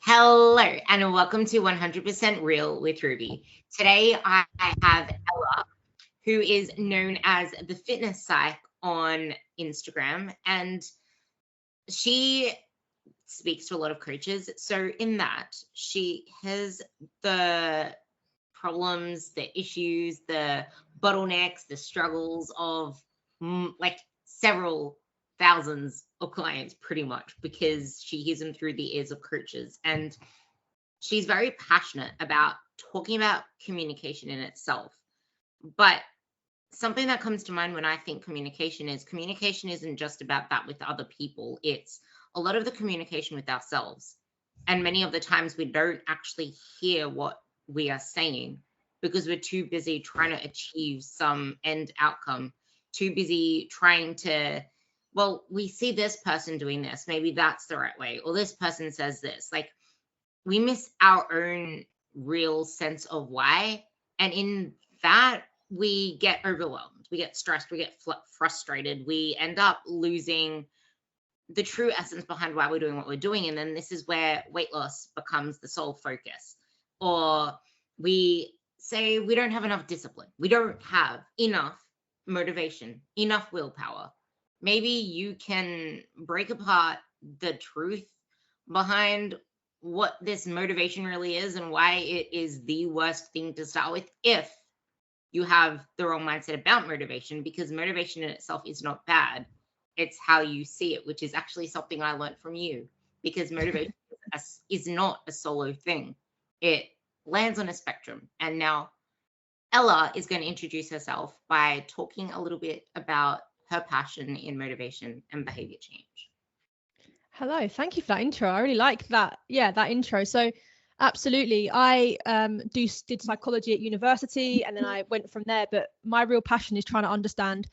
Hello, and welcome to 100% Real with Ruby. Today, I have Ella, who is known as the Fitness Psych on Instagram, and she speaks to a lot of coaches. So, in that, she has the problems, the issues, the bottlenecks, the struggles of like several thousands of clients, pretty much, because she hears them through the ears of coaches. And she's very passionate about talking about communication in itself. But something that comes to mind when I think communication isn't just about that with other people. It's a lot of the communication with ourselves. And many of the times we don't actually hear what we are saying because we're too busy trying to achieve some end outcome, too busy trying to, well, we see this person doing this, maybe that's the right way, or this person says this. Like, we miss our own real sense of why. And in that, we get overwhelmed, we get stressed, we get frustrated, we end up losing the true essence behind why we're doing what we're doing. And then this is where weight loss becomes the sole focus. Or we say we don't have enough discipline, we don't have enough motivation, enough willpower. Maybe you can break apart the truth behind what this motivation really is and why it is the worst thing to start with if you have the wrong mindset about motivation, because motivation in itself is not bad. It's how you see it, which is actually something I learned from you, because motivation is not a solo thing. It lands on a spectrum. And now Ella is going to introduce herself by talking a little bit about her passion in motivation and behavior change. Hello, thank you for that intro. I really like that. Yeah, that intro. So absolutely. I did psychology at university and then I went from there. But my real passion is trying to understand,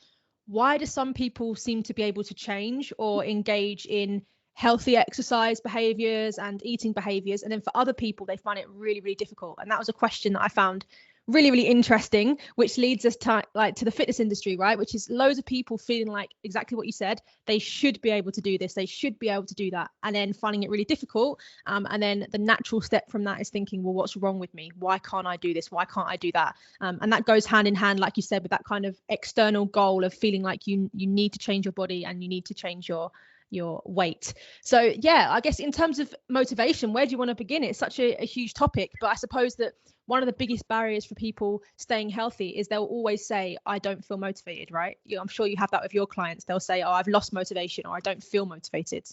why do some people seem to be able to change or engage in healthy exercise behaviors and eating behaviors, and then for other people they find it really, really difficult? And that was a question that I found really, really interesting, which leads us to the fitness industry, right? Which is loads of people feeling like exactly what you said. They should be able to do this, they should be able to do that, and then finding it really difficult. And then the natural step from that is thinking, well, what's wrong with me? Why can't I do this? Why can't I do that? And that goes hand in hand, like you said, with that kind of external goal of feeling like you need to change your body and you need to change your weight. So yeah, I guess in terms of motivation, where do you want to begin? It's such a huge topic, but I suppose that one of the biggest barriers for people staying healthy is they'll always say, I don't feel motivated, right? I'm sure you have that with your clients. They'll say, oh, I've lost motivation, or I don't feel motivated.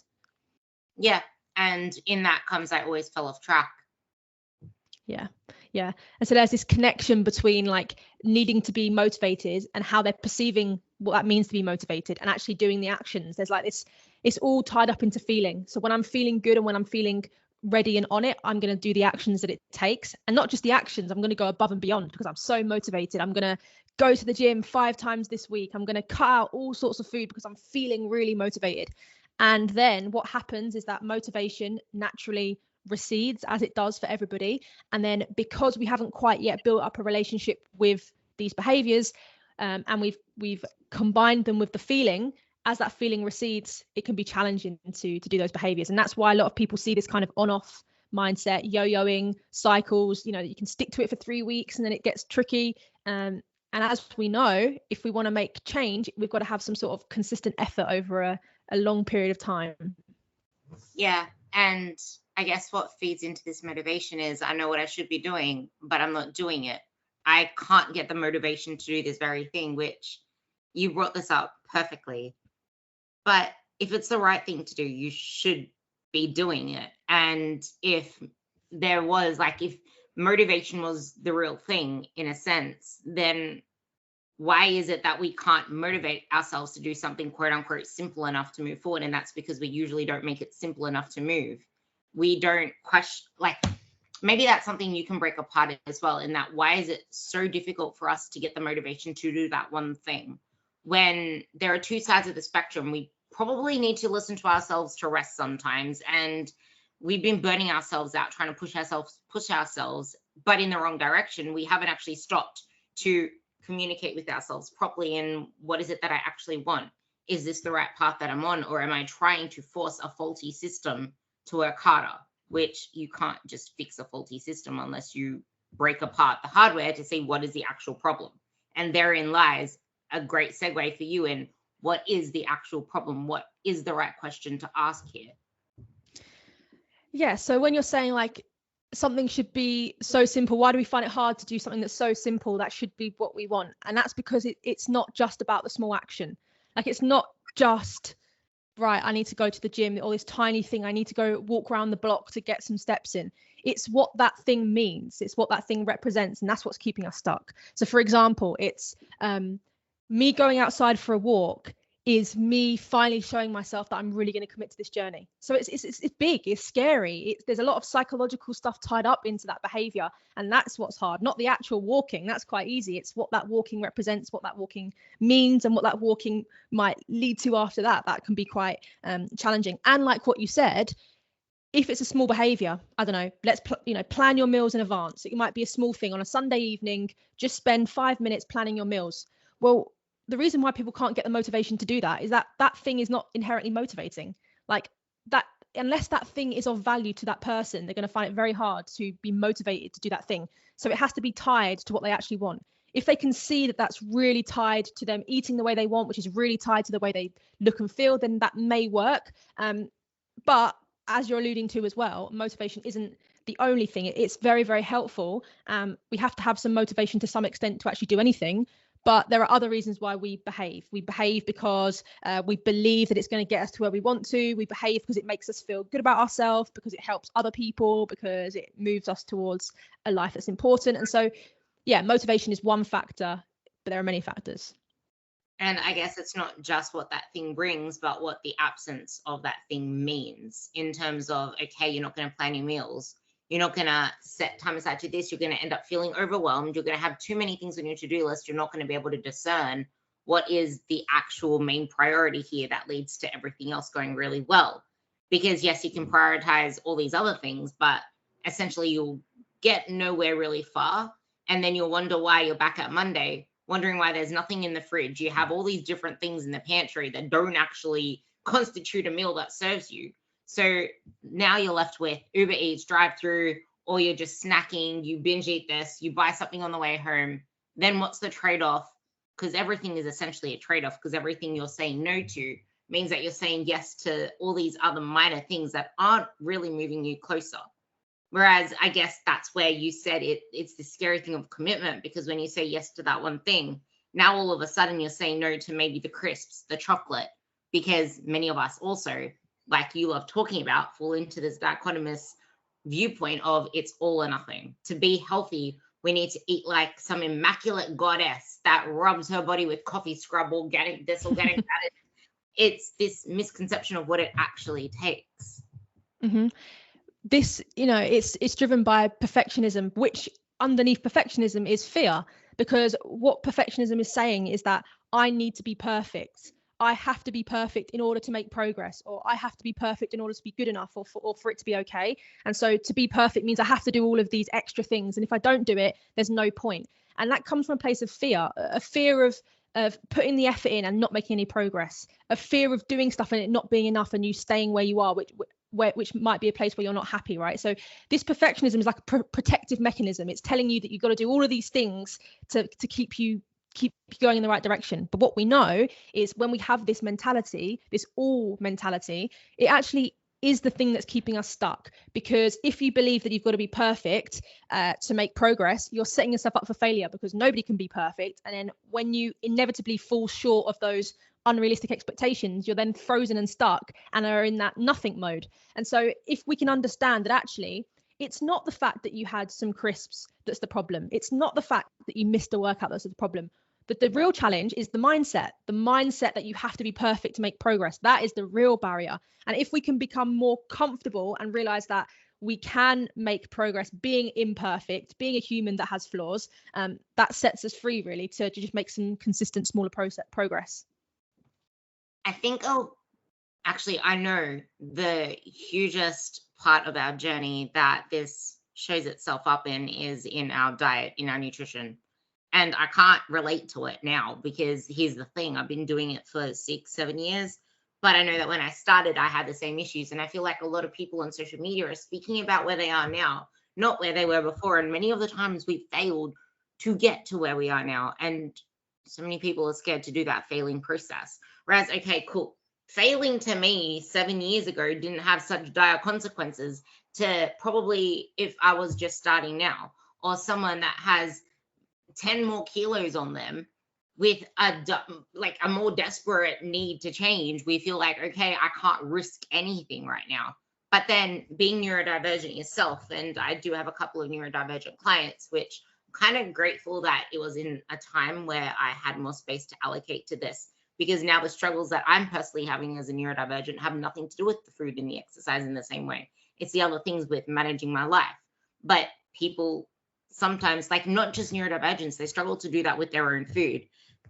Yeah. And in that comes, I always fell off track. Yeah. And so there's this connection between like needing to be motivated and how they're perceiving what that means to be motivated and actually doing the actions. There's like this, it's all tied up into feeling. So when I'm feeling good and when I'm feeling ready and on it, I'm going to do the actions that it takes. And not just the actions, I'm going to go above and beyond because I'm so motivated. I'm going to go to the gym 5 times this week. I'm going to cut out all sorts of food because I'm feeling really motivated. And then what happens is that motivation naturally recedes, as it does for everybody. And then because we haven't quite yet built up a relationship with these behaviors, and we've combined them with the feeling, as that feeling recedes, it can be challenging to do those behaviors. And that's why a lot of people see this kind of on-off mindset, yo-yoing cycles. You can stick to it for 3 weeks and then it gets tricky. And as we know, if we want to make change, we've got to have some sort of consistent effort over a long period of time. Yeah. And I guess what feeds into this motivation is, I know what I should be doing, but I'm not doing it. I can't get the motivation to do this very thing, which you brought this up perfectly. But if it's the right thing to do, you should be doing it. And if motivation was the real thing in a sense, then why is it that we can't motivate ourselves to do something quote unquote simple enough to move forward? And that's because we usually don't make it simple enough to move. We don't question, like, maybe that's something you can break apart as well, in that why is it so difficult for us to get the motivation to do that one thing? When there are two sides of the spectrum, we probably need to listen to ourselves to rest sometimes. And we've been burning ourselves out trying to push ourselves, but in the wrong direction. We haven't actually stopped to communicate with ourselves properly. And what is it that I actually want? Is this the right path that I'm on? Or am I trying to force a faulty system to work harder? which you can't just fix a faulty system unless you break apart the hardware to see what is the actual problem. And therein lies a great segue for you in what is the actual problem? What is the right question to ask here? Yeah, so when you're saying like something should be so simple, why do we find it hard to do something that's so simple that should be what we want? And that's because it's not just about the small action. Like, it's not just, right, I need to go to the gym, or this tiny thing, I need to go walk around the block to get some steps in. It's what that thing means. It's what that thing represents. And that's what's keeping us stuck. So for example, it's me going outside for a walk is me finally showing myself that I'm really going to commit to this journey. So it's big, it's scary. There's a lot of psychological stuff tied up into that behavior. And that's what's hard, not the actual walking. That's quite easy. It's what that walking represents, what that walking means, and what that walking might lead to after that. That can be quite challenging. And like what you said, if it's a small behavior, I don't know, let's plan your meals in advance. It might be a small thing on a Sunday evening, just spend 5 minutes planning your meals. Well, the reason why people can't get the motivation to do that is that that thing is not inherently motivating. Like, that, unless that thing is of value to that person, they're going to find it very hard to be motivated to do that thing. So it has to be tied to what they actually want. If they can see that that's really tied to them eating the way they want, which is really tied to the way they look and feel, then that may work. But as you're alluding to as well, motivation isn't the only thing. It's very, very helpful. We have to have some motivation to some extent to actually do anything. But there are other reasons why we behave. We behave because we believe that it's going to get us to where we want to. We behave because it makes us feel good about ourselves, because it helps other people, because it moves us towards a life that's important. And so, yeah, motivation is one factor, but there are many factors. And I guess it's not just what that thing brings, but what the absence of that thing means in terms of, okay, you're not going to plan your meals. You're not going to set time aside to this. You're going to end up feeling overwhelmed. You're going to have too many things on your to-do list. You're not going to be able to discern what is the actual main priority here that leads to everything else going really well. Because yes, you can prioritize all these other things, but essentially you'll get nowhere really far. And then you'll wonder why you're back at Monday, wondering why there's nothing in the fridge. You have all these different things in the pantry that don't actually constitute a meal that serves you. So now you're left with Uber Eats, drive-through, or you're just snacking, you binge eat this, you buy something on the way home. Then what's the trade-off? Because everything is essentially a trade-off, because everything you're saying no to means that you're saying yes to all these other minor things that aren't really moving you closer. Whereas I guess that's where you said it's the scary thing of commitment, because when you say yes to that one thing, now all of a sudden you're saying no to maybe the crisps, the chocolate, because many of us also, like you love talking about, fall into this dichotomous viewpoint of it's all or nothing. To be healthy, we need to eat like some immaculate goddess that rubs her body with coffee scrub, organic this, organic that. It's this misconception of what it actually takes. Mm-hmm. This, it's driven by perfectionism, which underneath perfectionism is fear, because what perfectionism is saying is that I need to be perfect. I have to be perfect in order to make progress, or I have to be perfect in order to be good enough, or for it to be okay. And so to be perfect means I have to do all of these extra things. And if I don't do it, there's no point. And that comes from a place of fear, a fear of putting the effort in and not making any progress, a fear of doing stuff and it not being enough and you staying where you are, which might be a place where you're not happy, right? So this perfectionism is like a protective mechanism. It's telling you that you've got to do all of these things to keep you going in the right direction. But what we know is when we have this mentality, this all mentality, it actually is the thing that's keeping us stuck. Because if you believe that you've got to be perfect to make progress, you're setting yourself up for failure, because nobody can be perfect. And then when you inevitably fall short of those unrealistic expectations, you're then frozen and stuck and are in that nothing mode. And so if we can understand that actually it's not the fact that you had some crisps that's the problem, it's not the fact that you missed a workout that's the problem, but the real challenge is the mindset that you have to be perfect to make progress. That is the real barrier. And if we can become more comfortable and realize that we can make progress being imperfect, being a human that has flaws, that sets us free really to just make some consistent smaller progress. I think, I know the hugest part of our journey that this shows itself up in is in our diet, in our nutrition. And I can't relate to it now, because here's the thing, I've been doing it for 6-7 years, But I know that when I started, I had the same issues. And I feel like a lot of people on social media are speaking about where they are now, not where they were before. And many of the times we failed to get to where we are now. And so many people are scared to do that failing process. Whereas, okay, cool. Failing to me 7 years ago didn't have such dire consequences to probably if I was just starting now, or someone that has 10 more kilos on them with a more desperate need to change. We feel like, okay, I can't risk anything right now. But then being neurodivergent yourself, and I do have a couple of neurodivergent clients, which I'm kind of grateful that it was in a time where I had more space to allocate to this, because now the struggles that I'm personally having as a neurodivergent have nothing to do with the food and the exercise in the same way. It's the other things with managing my life. But people sometimes, like not just neurodivergence, they struggle to do that with their own food.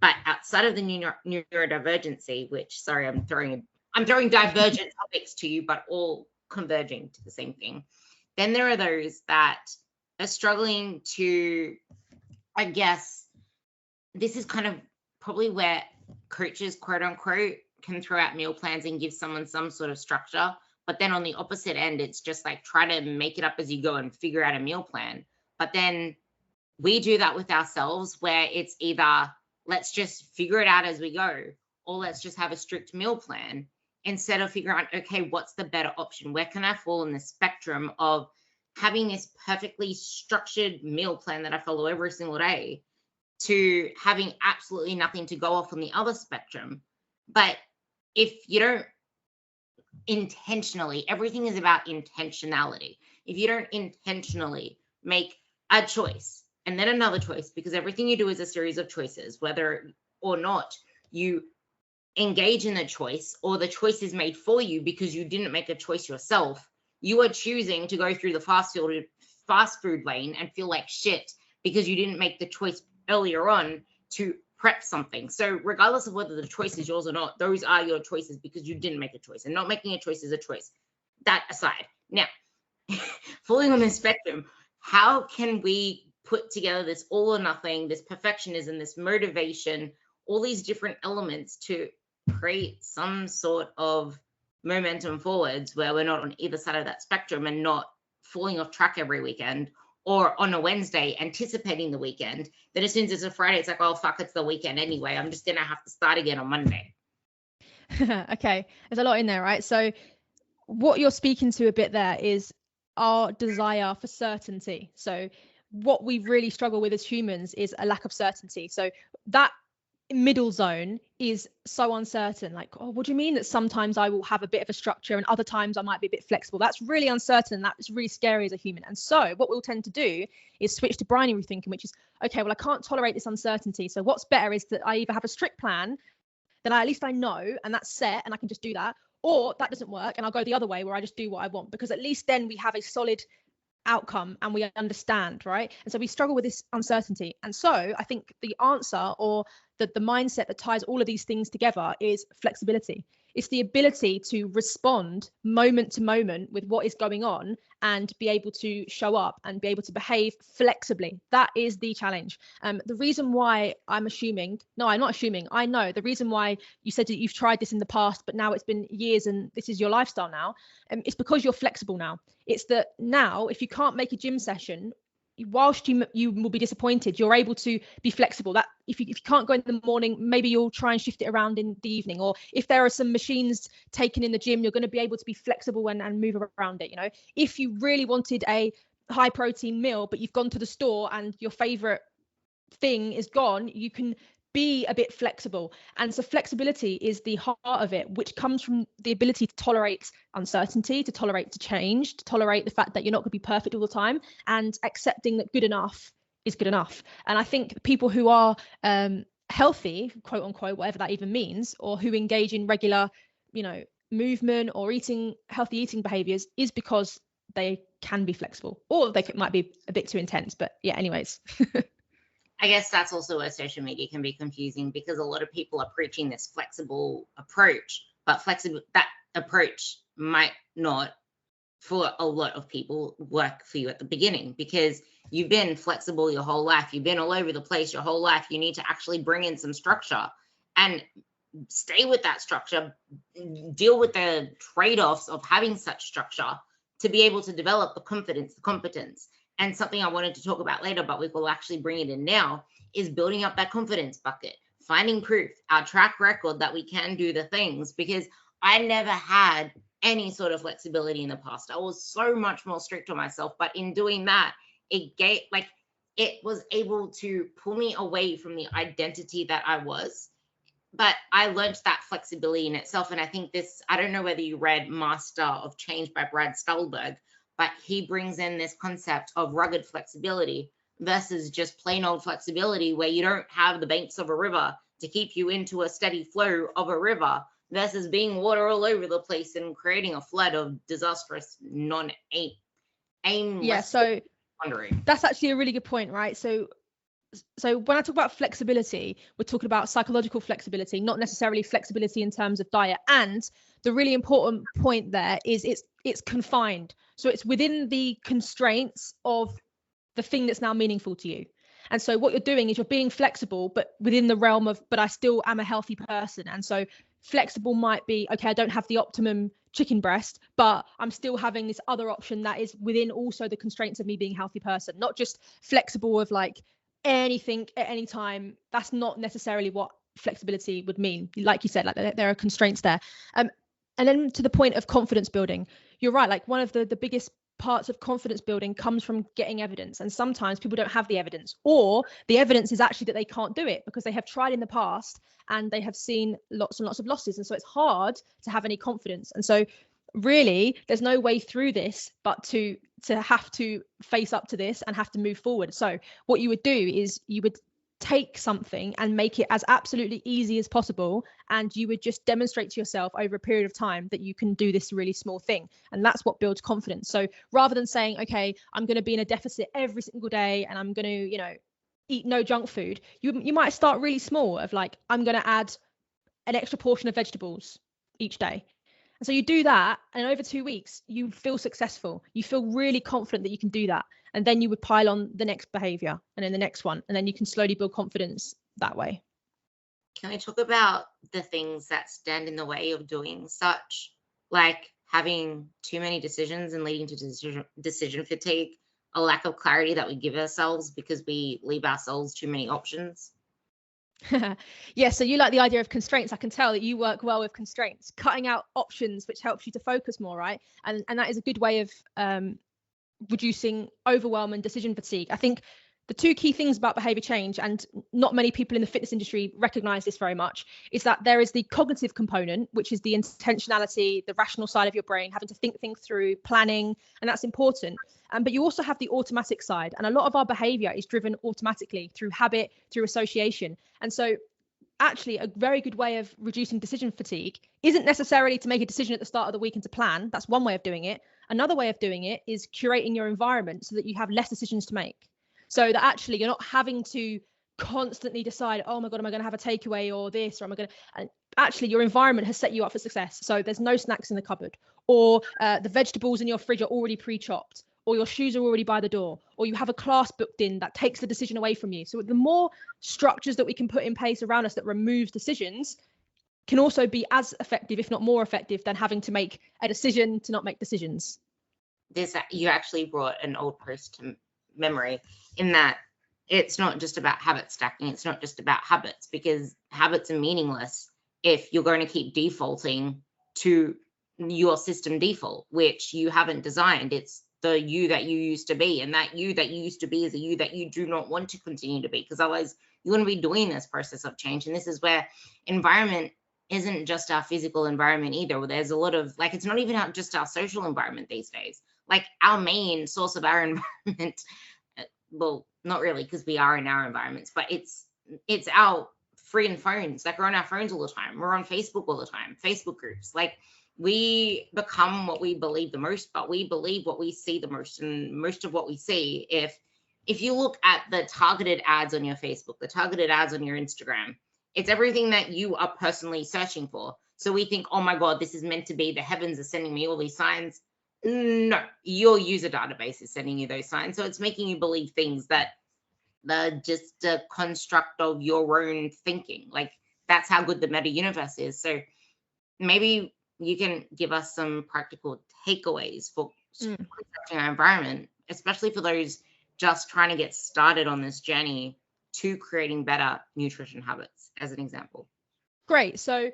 But outside of the neurodivergency, which, sorry, I'm throwing divergent topics to you, but all converging to the same thing. Then there are those that are struggling to, I guess, this is kind of probably where coaches, quote unquote, can throw out meal plans and give someone some sort of structure. But then on the opposite end, it's just like try to make it up as you go and figure out a meal plan. But then we do that with ourselves, where it's either let's just figure it out as we go, or let's just have a strict meal plan, instead of figuring out, okay, what's the better option? Where can I fall in the spectrum of having this perfectly structured meal plan that I follow every single day to having absolutely nothing to go off on the other spectrum? But if you don't intentionally, everything is about intentionality. If you don't intentionally make a choice and then another choice, because everything you do is a series of choices, whether or not you engage in the choice or the choice is made for you because you didn't make a choice yourself, you are choosing to go through the fast food lane and feel like shit because you didn't make the choice earlier on to prep something. So regardless of whether the choice is yours or not, those are your choices because you didn't make a choice, and not making a choice is a choice. That aside, now falling on the spectrum, how can we put together this all or nothing, this perfectionism, this motivation, all these different elements to create some sort of momentum forwards where we're not on either side of that spectrum and not falling off track every weekend, or on a Wednesday anticipating the weekend, then as soon as it's a Friday, it's like, oh fuck, it's the weekend anyway, I'm just gonna have to start again on Monday. Okay, there's a lot in there, right? So what you're speaking to a bit there is our desire for certainty. So what we really struggle with as humans is a lack of certainty. So that middle zone is so uncertain. Like, oh, what do you mean that sometimes I will have a bit of a structure and other times I might be a bit flexible? That's really uncertain. That's really scary as a human. And so what we'll tend to do is switch to binary thinking, which is, okay, well, I can't tolerate this uncertainty. So what's better is that I either have a strict plan, then at least I know, and that's set and I can just do that, or that doesn't work and I'll go the other way where I just do what I want, because at least then we have a solid outcome and we understand, right? And so we struggle with this uncertainty. And so I think the answer, or the mindset that ties all of these things together, is flexibility. It's the ability to respond moment to moment with what is going on and be able to show up and be able to behave flexibly. That is the challenge. The reason why I'm not assuming, I know the reason why you said that you've tried this in the past, but now it's been years and this is your lifestyle now, it's because you're flexible now. It's that now, if you can't make a gym session, whilst you will be disappointed, you're able to be flexible. That if you can't go in the morning, maybe you'll try and shift it around in the evening, or if there are some machines taken in the gym, you're going to be able to be flexible and move around it. You know, if you really wanted a high protein meal but you've gone to the store and your favorite thing is gone, you can be a bit flexible. And so flexibility is the heart of it, which comes from the ability to tolerate uncertainty, to tolerate to change, to tolerate the fact that you're not going to be perfect all the time, and accepting that good enough is good enough. And I think people who are healthy, quote unquote, whatever that even means, or who engage in regular, movement or healthy eating behaviors, is because they can be flexible, or they might be a bit too intense. But yeah, anyways. I guess that's also where social media can be confusing, because a lot of people are preaching this flexible approach, but that approach might not, for a lot of people, work for you at the beginning, because you've been flexible your whole life. You've been all over the place your whole life. You need to actually bring in some structure. And stay with that structure, deal with the trade-offs of having such structure to be able to develop the confidence, the competence. And something I wanted to talk about later, but we will actually bring it in now, is building up that confidence bucket, finding proof, our track record that we can do the things, because I never had any sort of flexibility in the past. I was so much more strict on myself, but in doing that, it was able to pull me away from the identity that I was. But I learned that flexibility in itself. And I think this, I don't know whether you read Master of Change by Brad Stulberg, but he brings in this concept of rugged flexibility versus just plain old flexibility, where you don't have the banks of a river to keep you into a steady flow of a river, versus being water all over the place and creating a flood of disastrous, aimless Yeah, so wandering. that's actually a really good point, right? So when I talk about flexibility, we're talking about psychological flexibility, not necessarily flexibility in terms of diet. And the really important point there is it's confined. So it's within the constraints of the thing that's now meaningful to you. And so what you're doing is you're being flexible, but within the realm of, but I still am a healthy person. And so flexible might be, okay, I don't have the optimum chicken breast, but I'm still having this other option that is within also the constraints of me being a healthy person, not just flexible of like anything at any time. That's not necessarily what flexibility would mean. Like you said, like there are constraints there. And then to the point of confidence building, you're right. Like one of the biggest parts of confidence building comes from getting evidence. And sometimes people don't have the evidence, or the evidence is actually that they can't do it because they have tried in the past and they have seen lots and lots of losses. And so it's hard to have any confidence. And so really there's no way through this but to have to face up to this and have to move forward. So what you would do is you would take something and make it as absolutely easy as possible, and you would just demonstrate to yourself over a period of time that you can do this really small thing, and that's what builds confidence. So rather than saying, okay, I'm going to be in a deficit every single day and I'm going to eat no junk food, you might start really small of like, I'm going to add an extra portion of vegetables each day. And so you do that, and over 2 weeks, you feel successful. You feel really confident that you can do that. And then you would pile on the next behavior and then the next one. And then you can slowly build confidence that way. Can we talk about the things that stand in the way of doing such, like having too many decisions and leading to decision fatigue, a lack of clarity that we give ourselves because we leave ourselves too many options? Yeah, so you like the idea of constraints. I can tell that you work well with constraints, cutting out options, which helps you to focus more, right? And that is a good way of reducing overwhelm and decision fatigue. I think the two key things about behavior change, and not many people in the fitness industry recognize this very much, is that there is the cognitive component, which is the intentionality, the rational side of your brain, having to think things through, planning, and that's important. But you also have the automatic side, and a lot of our behavior is driven automatically through habit, through association. And so actually a very good way of reducing decision fatigue isn't necessarily to make a decision at the start of the week and to plan. That's one way of doing it. Another way of doing it is curating your environment so that you have less decisions to make. So that actually you're not having to constantly decide, oh my God, am I going to have a takeaway or this, or am I going to, and actually your environment has set you up for success. So there's no snacks in the cupboard, or the vegetables in your fridge are already pre-chopped, or your shoes are already by the door, or you have a class booked in that takes the decision away from you. So the more structures that we can put in place around us that removes decisions can also be as effective, if not more effective, than having to make a decision to not make decisions. You actually brought an old post to memory, in that it's not just about habit stacking. It's not just about habits, because habits are meaningless if you're going to keep defaulting to your system default, which you haven't designed. It's the you that you used to be, and that you that you used to be is a you that you do not want to continue to be, because otherwise you wouldn't be doing this process of change. And this is where environment isn't just our physical environment either. There's a lot of, like, it's not even just our social environment these days. Like, our main source of our environment, well, not really, because we are in our environments, but it's our freaking phones. Like, we're on our phones all the time. We're on Facebook all the time, Facebook groups. Like, we become what we believe the most, but we believe what we see the most. And most of what we see, if you look at the targeted ads on your Facebook, the targeted ads on your Instagram, it's everything that you are personally searching for. So we think, oh my God, this is meant to be, the heavens are sending me all these signs. No, your user database is sending you those signs. So it's making you believe things that are just a construct of your own thinking. Like, that's how good the meta universe is. So maybe you can give us some practical takeaways for constructing our environment, especially for those just trying to get started on this journey to creating better nutrition habits, as an example. Great. So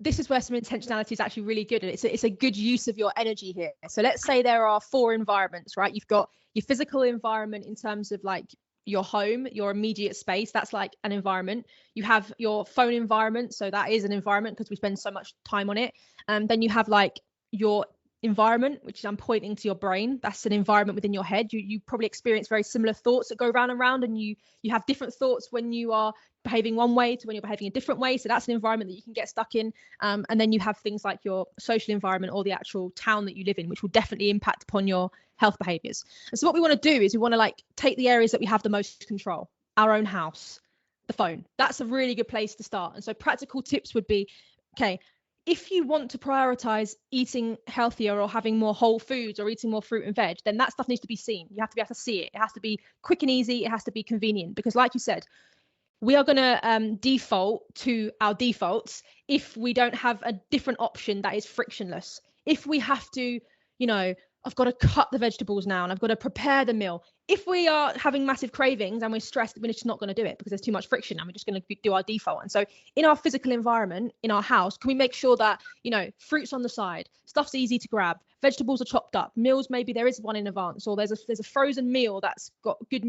this is where some intentionality is actually really good. And it's a good use of your energy here. So let's say there are 4 environments, right? You've got your physical environment in terms of like your home, your immediate space. That's like an environment. You have your phone environment. So that is an environment because we spend so much time on it. And then you have like your environment, which I'm pointing to your brain. That's an environment within your head. You probably experience very similar thoughts that go round and round, and you have different thoughts when you are behaving one way to when you're behaving a different way. So that's an environment that you can get stuck in. And then you have things like your social environment or the actual town that you live in, which will definitely impact upon your health behaviors. And so what we want to do is we want to like take the areas that we have the most control, our own house, the phone. That's a really good place to start. And so practical tips would be, okay, if you want to prioritize eating healthier or having more whole foods or eating more fruit and veg, then that stuff needs to be seen. You have to be able to see it. It has to be quick and easy. It has to be convenient, because like you said, we are going to default to our defaults if we don't have a different option that is frictionless. If we have to, I've got to cut the vegetables now and I've got to prepare the meal. If we are having massive cravings and we're stressed, we're just not going to do it because there's too much friction and we're just going to do our default. And so in our physical environment, in our house, can we make sure that, fruit's on the side, stuff's easy to grab, vegetables are chopped up, meals, maybe there is one in advance, or there's a frozen meal that's got good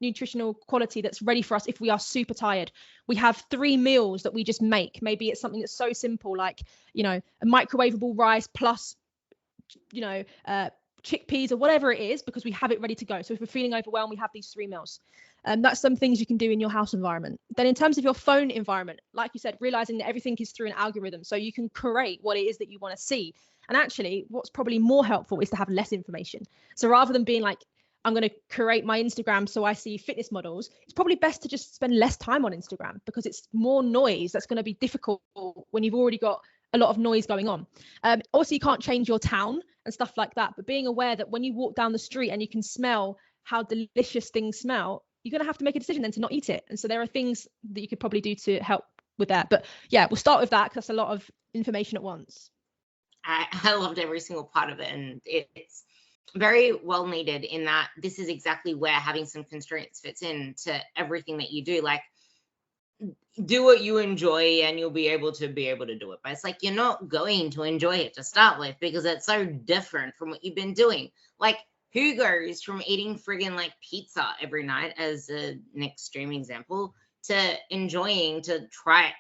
nutritional quality that's ready for us if we are super tired. We have 3 meals that we just make. Maybe it's something that's so simple like, a microwavable rice plus chickpeas or whatever it is, because we have it ready to go. So if we're feeling overwhelmed, we have these 3 meals. That's some things you can do in your house environment. Then in terms of your phone environment, like you said, realizing that everything is through an algorithm, so you can curate what it is that you want to see. And actually, what's probably more helpful is to have less information. So rather than being like, I'm going to curate my Instagram so I see fitness models, it's probably best to just spend less time on Instagram, because it's more noise that's going to be difficult when you've already got a lot of noise going on. Also, you can't change your town and stuff like that, but being aware that when you walk down the street and you can smell how delicious things smell, you're going to have to make a decision then to not eat it. And so there are things that you could probably do to help with that. But yeah, we'll start with that because that's a lot of information at once. I loved every single part of it, and it's very well needed in that this is exactly where having some constraints fits into everything that you do. Like, do what you enjoy and you'll be able to do it. But it's like, you're not going to enjoy it to start with because it's so different from what you've been doing. Like, who goes from eating friggin' like pizza every night, as an extreme example, to enjoying to try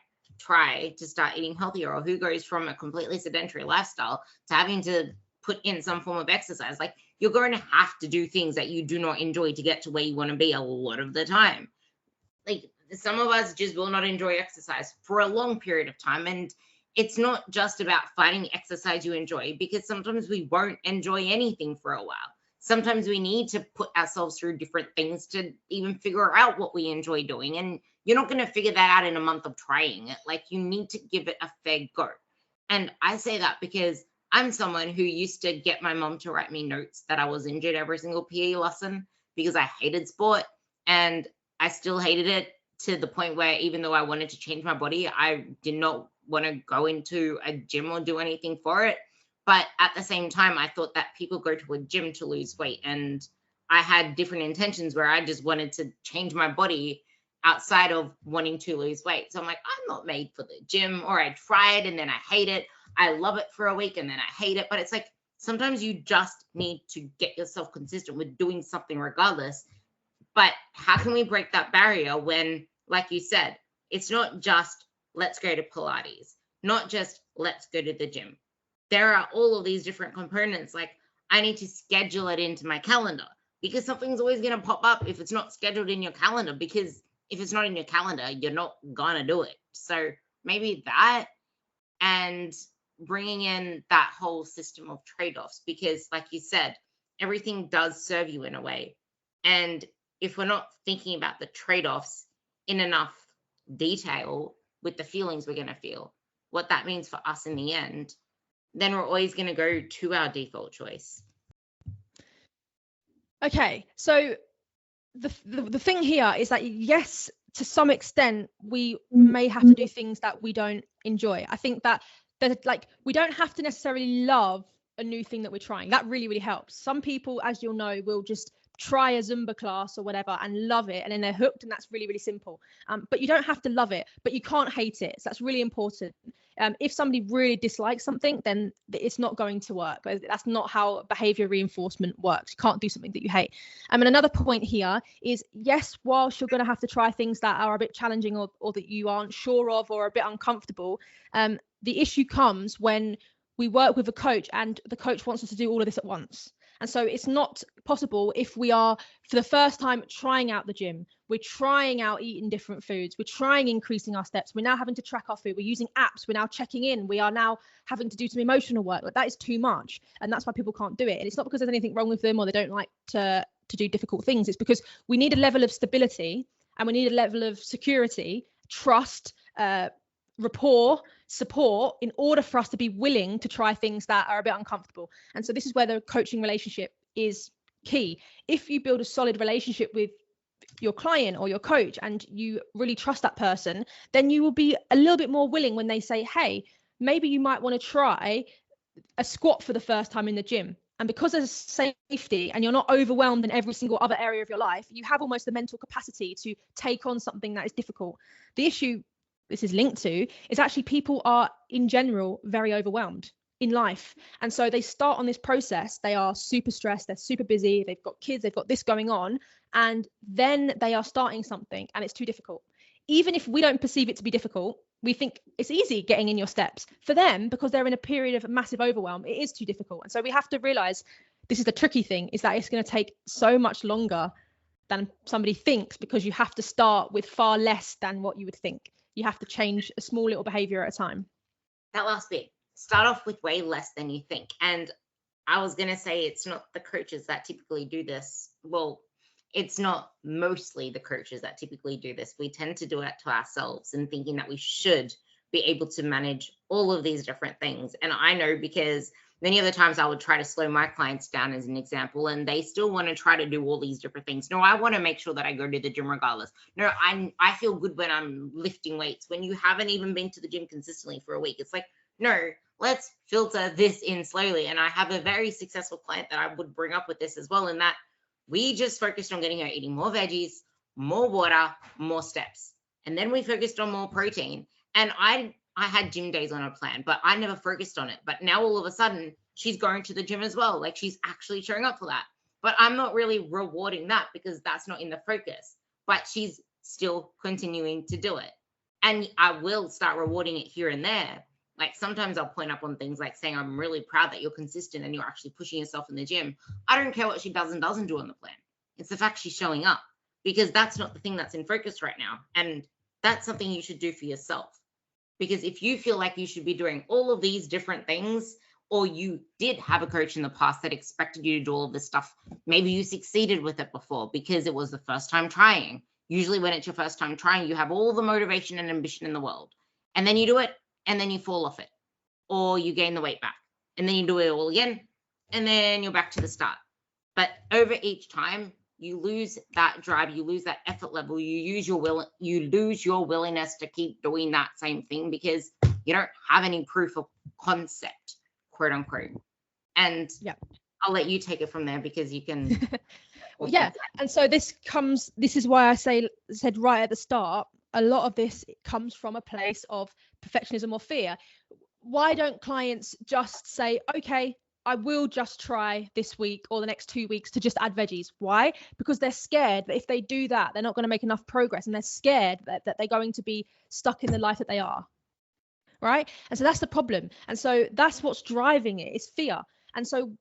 to start eating healthier? Or who goes from a completely sedentary lifestyle to having to put in some form of exercise? Like, you're going to have to do things that you do not enjoy to get to where you want to be a lot of the time. Like, some of us just will not enjoy exercise for a long period of time. And it's not just about finding exercise you enjoy, because sometimes we won't enjoy anything for a while. Sometimes we need to put ourselves through different things to even figure out what we enjoy doing. And you're not going to figure that out in a month of trying it. Like, you need to give it a fair go. And I say that because I'm someone who used to get my mom to write me notes that I was injured every single PE lesson because I hated sport, and I still hated it to the point where even though I wanted to change my body, I did not want to go into a gym or do anything for it. But at the same time, I thought that people go to a gym to lose weight, and I had different intentions where I just wanted to change my body outside of wanting to lose weight. So I'm like, I'm not made for the gym, or I tried and then I hate it. I love it for a week and then I hate it. But it's like, sometimes you just need to get yourself consistent with doing something regardless. But how can we break that barrier when, like you said, it's not just let's go to Pilates, not just let's go to the gym. There are all of these different components. Like, I need to schedule it into my calendar, because something's always going to pop up if it's not scheduled in your calendar, because if it's not in your calendar, you're not going to do it. So maybe that, and bringing in that whole system of trade-offs, because like you said, everything does serve you in a way. And if we're not thinking about the trade-offs in enough detail with the feelings we're going to feel, what that means for us in the end, then we're always going to go to our default choice. Okay, so the thing here is that, yes, to some extent, we may have to do things that we don't enjoy. I think that like, we don't have to necessarily love a new thing that we're trying. That really, really helps. Some people, as you'll know, will just try a Zumba class or whatever and love it, and then they're hooked, and that's really, really simple. But you don't have to love it, but you can't hate it. So that's really important. If somebody really dislikes something, then it's not going to work. That's not how behavior reinforcement works. You can't do something that you hate. And another point here is, yes, whilst you're going to have to try things that are a bit challenging or that you aren't sure of or a bit uncomfortable, the issue comes when we work with a coach and the coach wants us to do all of this at once. And so it's not possible if we are, for the first time, trying out the gym, we're trying out eating different foods, we're trying increasing our steps, we're now having to track our food, we're using apps, we're now checking in, we are now having to do some emotional work. Like, that is too much. And that's why people can't do it. And it's not because there's anything wrong with them or they don't like to do difficult things. It's because we need a level of stability, and we need a level of security, trust, rapport, support, in order for us to be willing to try things that are a bit uncomfortable. And so this is where the coaching relationship is key. If you build a solid relationship with your client or your coach and you really trust that person, then you will be a little bit more willing when they say, hey, maybe you might want to try a squat for the first time in the gym. And because there's safety and you're not overwhelmed in every single other area of your life, you have almost the mental capacity to take on something that is difficult. The issue this is linked to is actually people are in general very overwhelmed in life. And so they start on this process, they are super stressed, they're super busy, they've got kids, they've got this going on, and then they are starting something and it's too difficult. Even if we don't perceive it to be difficult, we think it's easy getting in your steps. For them, because they're in a period of massive overwhelm, it is too difficult. And so we have to realize, this is the tricky thing, is that it's going to take so much longer than somebody thinks, because you have to start with far less than what you would think. You have to change a small little behavior at a time. That last bit, start off with way less than you think. And I was going to say, it's not the coaches that typically do this. Well, it's not mostly the coaches that typically do this. We tend to do it to ourselves and thinking that we should be able to manage all of these different things. And I know, because many of the times I would try to slow my clients down, as an example, and they still want to try to do all these different things. No, I want to make sure that I go to the gym regardless. No, I feel good when I'm lifting weights. When you haven't even been to the gym consistently for a week, it's like, no, let's filter this in slowly. And I have a very successful client that I would bring up with this as well, in that we just focused on getting her eating more veggies, more water, more steps. And then we focused on more protein. And I had gym days on her plan, but I never focused on it. But now all of a sudden she's going to the gym as well. Like, she's actually showing up for that. But I'm not really rewarding that because that's not in the focus. But she's still continuing to do it. And I will start rewarding it here and there. Like, sometimes I'll point up on things like saying, I'm really proud that you're consistent and you're actually pushing yourself in the gym. I don't care what she does and doesn't do on the plan. It's the fact she's showing up, because that's not the thing that's in focus right now. And that's something you should do for yourself. Because if you feel like you should be doing all of these different things, or you did have a coach in the past that expected you to do all of this stuff, maybe you succeeded with it before because it was the first time trying. Usually when it's your first time trying, you have all the motivation and ambition in the world. And then you do it, and then you fall off it, or you gain the weight back, and then you do it all again, and then you're back to the start. But over each time, you lose that drive, you lose that effort level, you lose your willingness to keep doing that same thing, because you don't have any proof of concept, quote unquote. And yeah, I'll let you take it from there, because you can. Well, yeah. And so this is why I said right at the start, a lot of this comes from a place of perfectionism or fear. Why don't clients just say, okay, I will just try this week or the next 2 weeks to just add veggies? Why? Because they're scared that if they do that, they're not going to make enough progress, and they're scared that they're going to be stuck in the life that they are. Right? And so that's the problem. And so that's what's driving it, is fear. And so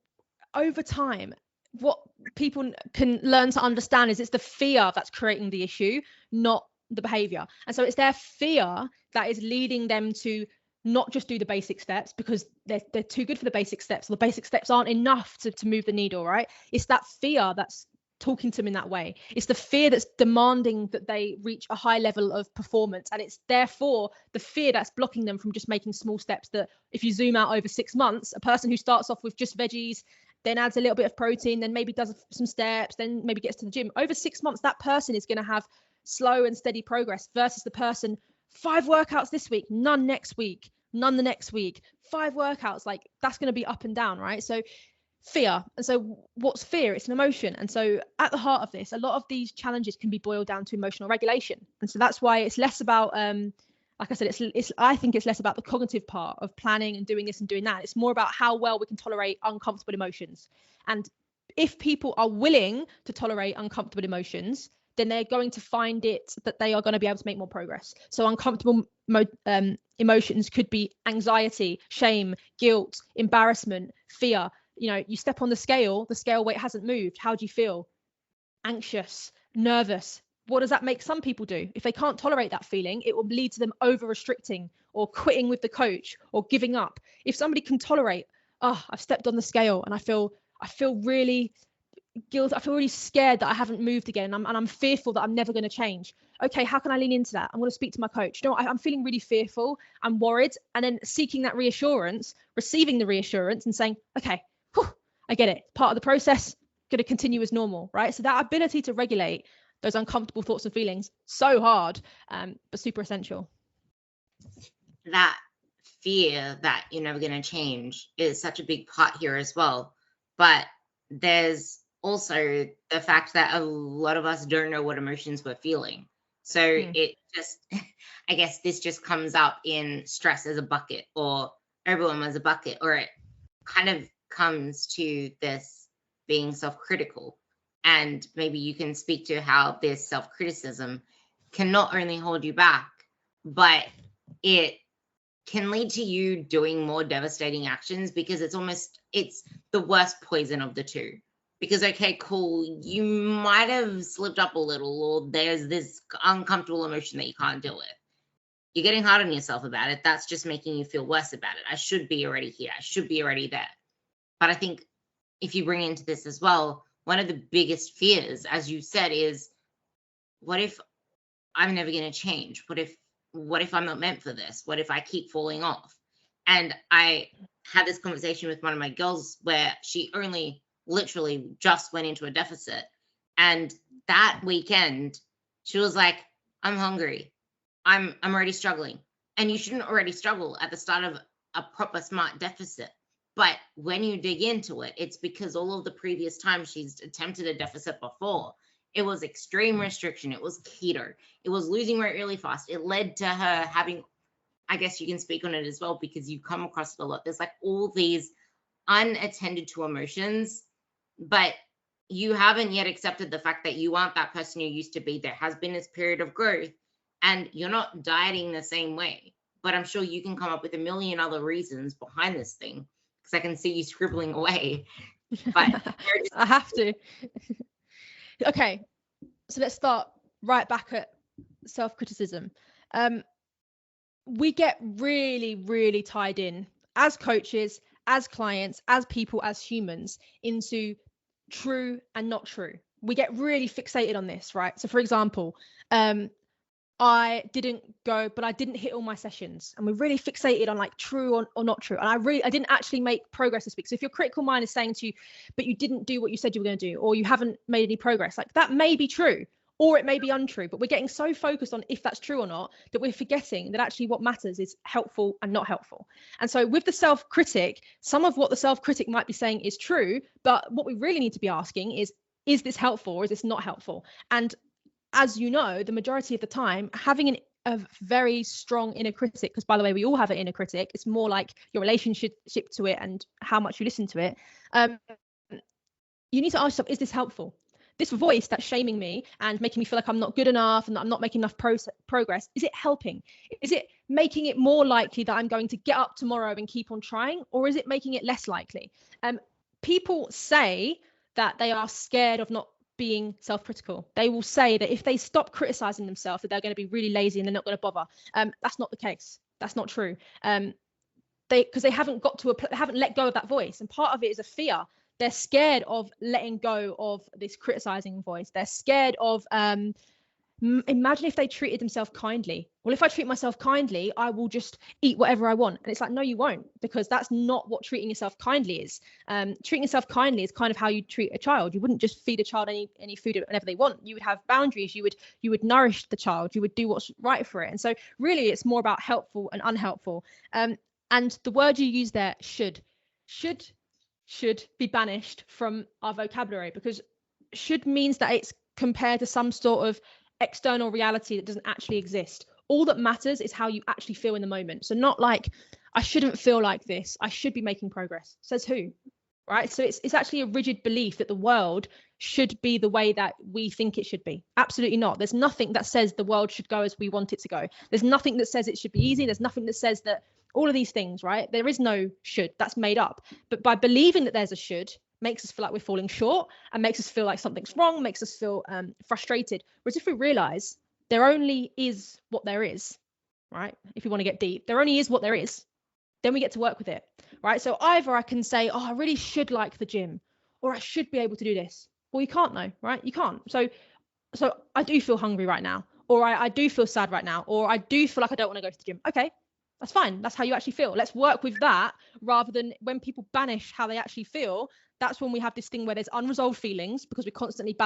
over time, what people can learn to understand is it's the fear that's creating the issue, not the behavior. And so it's their fear that is leading them to not just do the basic steps, because they're too good for the basic steps. The basic steps aren't enough to move the needle, right? It's that fear that's talking to them in that way. It's the fear that's demanding that they reach a high level of performance. And it's therefore the fear that's blocking them from just making small steps, that if you zoom out over 6 months, a person who starts off with just veggies, then adds a little bit of protein, then maybe does some steps, then maybe gets to the gym. Over 6 months, that person is going to have slow and steady progress versus the person 5 workouts this week, none next week, none the next week, 5 workouts, like that's going to be up and down, right? So fear. And so what's fear? It's an emotion. And so at the heart of this, a lot of these challenges can be boiled down to emotional regulation. And so that's why it's less about, like I said, I think it's less about the cognitive part of planning and doing this and doing that. It's more about how well we can tolerate uncomfortable emotions. And if people are willing to tolerate uncomfortable emotions, then they're going to find it that they are going to be able to make more progress. So uncomfortable emotions could be anxiety, shame, guilt, embarrassment, fear. You know, you step on the scale weight hasn't moved. How do you feel? Anxious, nervous. What does that make some people do? If they can't tolerate that feeling, it will lead to them over restricting or quitting with the coach or giving up. If somebody can tolerate, I've stepped on the scale and I feel really guilt. I feel really scared that I haven't moved again. And I'm fearful that I'm never going to change. Okay, how can I lean into that? I'm going to speak to my coach. You know, I'm feeling really fearful. I'm worried. And then seeking that reassurance, receiving the reassurance and saying, okay, I get it. Part of the process, going to continue as normal, right? So that ability to regulate those uncomfortable thoughts and feelings, so hard, but super essential. That fear that you're never going to change is such a big part here as well. But there's also the fact that a lot of us don't know what emotions we're feeling. So it just, I guess this just comes up in stress as a bucket or overwhelm as a bucket, or it kind of comes to this being self-critical. And maybe you can speak to how this self-criticism can not only hold you back, but it can lead to you doing more devastating actions, because it's the worst poison of the two. Because, okay, cool, you might have slipped up a little, or there's this uncomfortable emotion that you can't deal with. You're getting hard on yourself about it. That's just making you feel worse about it. I should be already here. I should be already there. But I think if you bring into this as well, one of the biggest fears, as you said, is what if I'm never going to change? What if I'm not meant for this? What if I keep falling off? And I had this conversation with one of my girls where she only literally just went into a deficit. And that weekend, she was like, I'm hungry. I'm already struggling. And you shouldn't already struggle at the start of a proper smart deficit. But when you dig into it, it's because all of the previous times she's attempted a deficit before, it was extreme restriction. It was keto. It was losing weight really fast. It led to her having, I guess you can speak on it as well, because you come across it a lot. There's like all these unattended to emotions, but you haven't yet accepted the fact that you aren't that person you used to be. There has been this period of growth and you're not dieting the same way. But I'm sure you can come up with a million other reasons behind this thing, because I can see you scribbling away. But I have to. Okay, so let's start right back at self-criticism. We get really, really tied in as coaches, as clients, as people, as humans into true and not true. We get really fixated on this, right? So for example, I didn't go, but I didn't hit all my sessions. And we're really fixated on like true or not true. And I didn't actually make progress this week. So if your critical mind is saying to you, but you didn't do what you said you were going to do, or you haven't made any progress, like that may be true, or it may be untrue. But we're getting so focused on if that's true or not, that we're forgetting that actually what matters is helpful and not helpful. And so with the self-critic, some of what the self-critic might be saying is true, but what we really need to be asking is this helpful or is this not helpful? And as you know, the majority of the time, having a very strong inner critic, because by the way, we all have an inner critic, it's more like your relationship to it and how much you listen to it. You need to ask yourself, is this helpful? This voice that's shaming me and making me feel like I'm not good enough and that I'm not making enough progress, is it helping? Is it making it more likely that I'm going to get up tomorrow and keep on trying? Or is it making it less likely? People say that they are scared of not being self-critical. They will say that if they stop criticizing themselves, that they're going to be really lazy and they're not going to bother. That's not the case. That's not true. Because they haven't let go of that voice. And part of it is a fear. They're scared of letting go of this criticizing voice. They're scared of Imagine if they treated themselves kindly. Well, if I treat myself kindly, I will just eat whatever I want. And it's like, no, you won't, because that's not what treating yourself kindly is. Treating yourself kindly is kind of how you treat a child. You wouldn't just feed a child any food whenever they want. You would have boundaries. You would nourish the child. You would do what's right for it. And so really, it's more about helpful and unhelpful. And the word you use there, should be banished from our vocabulary, because should means that it's compared to some sort of external reality that doesn't actually exist. All that matters is how you actually feel in the moment. So not like, I shouldn't feel like this, I should be making progress. Says who? Right? So it's actually a rigid belief that the world should be the way that we think it should be. Absolutely not. There's nothing that says the world should go as we want it to go. There's nothing that says it should be easy. There's nothing that says that all of these things, right? There is no should. That's made up. But by believing that there's a should, makes us feel like we're falling short and makes us feel like something's wrong, makes us feel frustrated. Whereas if we realize there only is what there is, right? If you want to get deep, there only is what there is, then we get to work with it, right? So either I can say, oh, I really should like the gym, or I should be able to do this. Well, you can't know, right? You can't. So I do feel hungry right now, or I do feel sad right now, or I do feel like I don't want to go to the gym. Okay, that's fine. That's how you actually feel. Let's work with that, rather than when people banish how they actually feel. That's when we have this thing where there's unresolved feelings, because we're constantly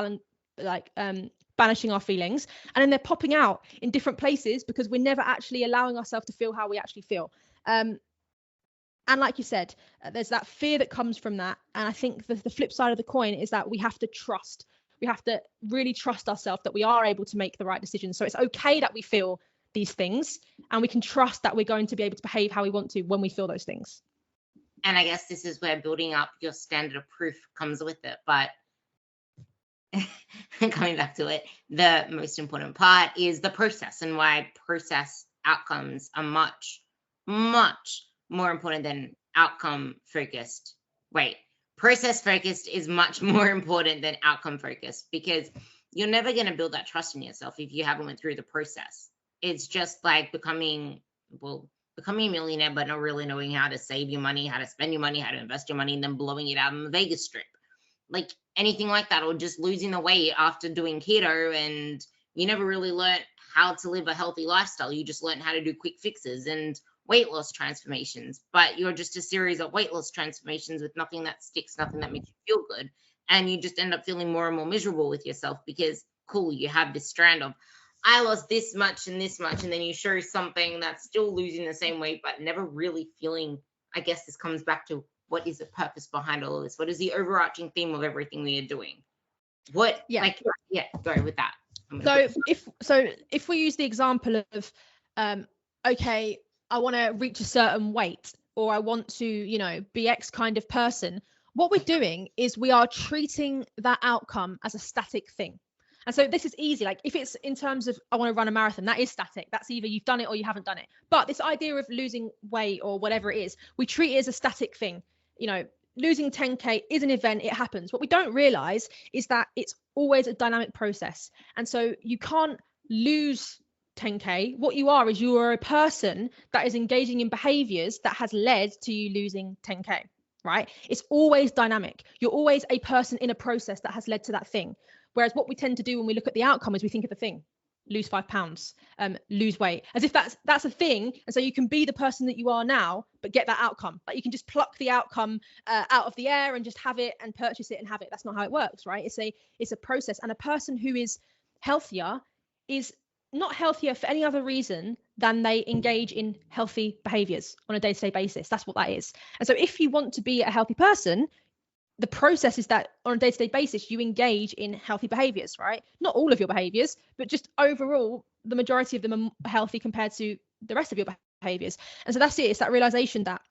banishing our feelings, and then they're popping out in different places because we're never actually allowing ourselves to feel how we actually feel. And like you said, there's that fear that comes from that. And I think the flip side of the coin is that we have to trust. We have to really trust ourselves that we are able to make the right decisions. So it's okay that we feel these things, and we can trust that we're going to be able to behave how we want to when we feel those things. And I guess this is where building up your standard of proof comes with it. But coming back to it, the most important part is the process, and why process outcomes are much, much more important than outcome focused. Process focused is much more important than outcome focused, because you're never going to build that trust in yourself if you haven't went through the process. It's just like becoming a millionaire, but not really knowing how to save your money, how to spend your money, how to invest your money, and then blowing it out on the Vegas Strip. Like anything like that, or just losing the weight after doing keto, and you never really learned how to live a healthy lifestyle. You just learned how to do quick fixes and weight loss transformations, but you're just a series of weight loss transformations with nothing that sticks, nothing that makes you feel good. And you just end up feeling more and more miserable with yourself, because cool, you have this strand of, I lost this much and this much, and then you show something that's still losing the same weight, but never really feeling. I guess this comes back to, what is the purpose behind all of this? What is the overarching theme of everything we are doing? Go with that. So if we use the example of, okay, I want to reach a certain weight, or I want to, be X kind of person, what we're doing is we are treating that outcome as a static thing. And so this is easy. Like if it's in terms of, I want to run a marathon, that is static. That's either you've done it or you haven't done it. But this idea of losing weight or whatever it is, we treat it as a static thing. Losing 10K is an event. It happens. What we don't realize is that it's always a dynamic process. And so you can't lose 10K. What you are is, you are a person that is engaging in behaviors that has led to you losing 10K, right? It's always dynamic. You're always a person in a process that has led to that thing. Whereas what we tend to do when we look at the outcome is we think of the thing: lose 5 pounds, lose weight, as if that's a thing. And so you can be the person that you are now, but get that outcome. Like you can just pluck the outcome out of the air and just have it and purchase it and have it. That's not how it works, right? It's a process. And a person who is healthier is not healthier for any other reason than they engage in healthy behaviors on a day-to-day basis. That's what that is. And so if you want to be a healthy person, the process is that on a day-to-day basis, you engage in healthy behaviors, right? Not all of your behaviors, but just overall, the majority of them are healthy compared to the rest of your behaviors. And so that's it. It's that realization that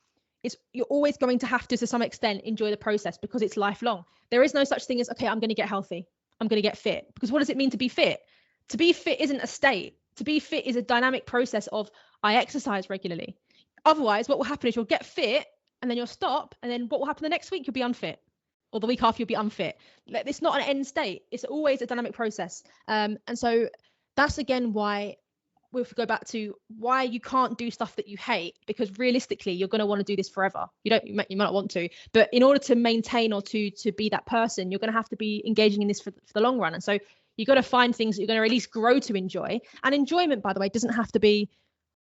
you're always going to have to some extent, enjoy the process, because it's lifelong. There is no such thing as, okay, I'm going to get healthy, I'm going to get fit. Because what does it mean to be fit? To be fit isn't a state. To be fit is a dynamic process of, I exercise regularly. Otherwise, what will happen is you'll get fit and then you'll stop. And then what will happen the next week? You'll be unfit. Or the week after, you'll be unfit. It's not an end state. It's always a dynamic process. And so that's, again, why we'll go back to why you can't do stuff that you hate, because realistically, you're going to want to do this forever. You might not want to, but in order to maintain or to be that person, you're going to have to be engaging in this for the long run. And so You got to find things that you're going to at least grow to enjoy. And enjoyment, by the way, doesn't have to be,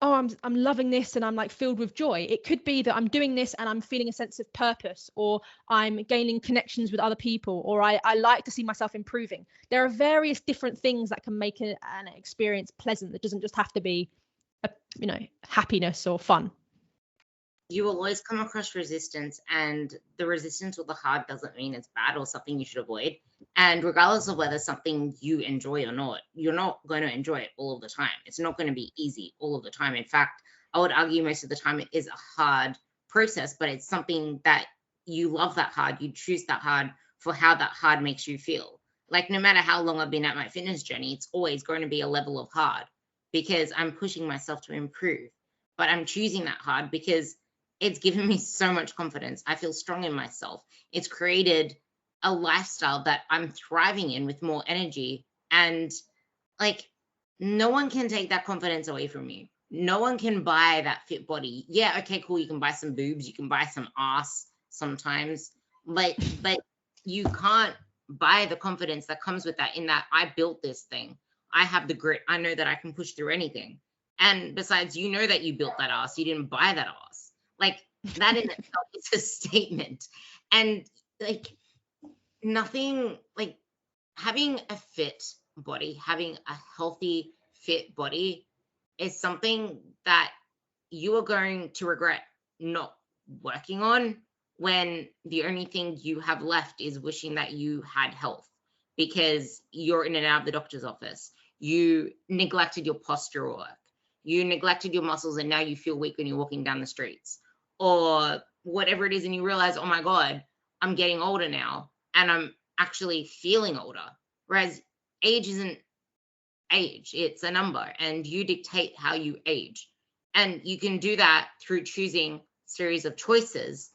oh, I'm loving this and I'm like filled with joy. It could be that I'm doing this and I'm feeling a sense of purpose, or I'm gaining connections with other people, or I like to see myself improving. There are various different things that can make an experience pleasant. That doesn't just have to be, happiness or fun. You will always come across resistance, and the resistance or the hard doesn't mean it's bad or something you should avoid. And regardless of whether something you enjoy or not, you're not going to enjoy it all of the time. It's not going to be easy all of the time. In fact, I would argue most of the time it is a hard process, but it's something that you love that hard. You choose that hard for how that hard makes you feel. Like, no matter how long I've been at my fitness journey, it's always going to be a level of hard because I'm pushing myself to improve. But I'm choosing that hard because it's given me so much confidence. I feel strong in myself. It's created a lifestyle that I'm thriving in with more energy. And like, no one can take that confidence away from you. No one can buy that fit body. Yeah, okay, cool. You can buy some boobs. You can buy some ass sometimes. But you can't buy the confidence that comes with that, in that I built this thing. I have the grit. I know that I can push through anything. And besides, you know that you built that ass. You didn't buy that ass. Like, that in itself is a statement. And like, nothing, like, having a fit body, having a healthy fit body is something that you are going to regret not working on, when the only thing you have left is wishing that you had health, because you're in and out of the doctor's office. You neglected your posture work. You neglected your muscles, and now you feel weak when you're walking down the streets, or whatever it is, and you realize, oh my God, I'm getting older now and I'm actually feeling older. Whereas age isn't age, it's a number, and you dictate how you age. And you can do that through choosing a series of choices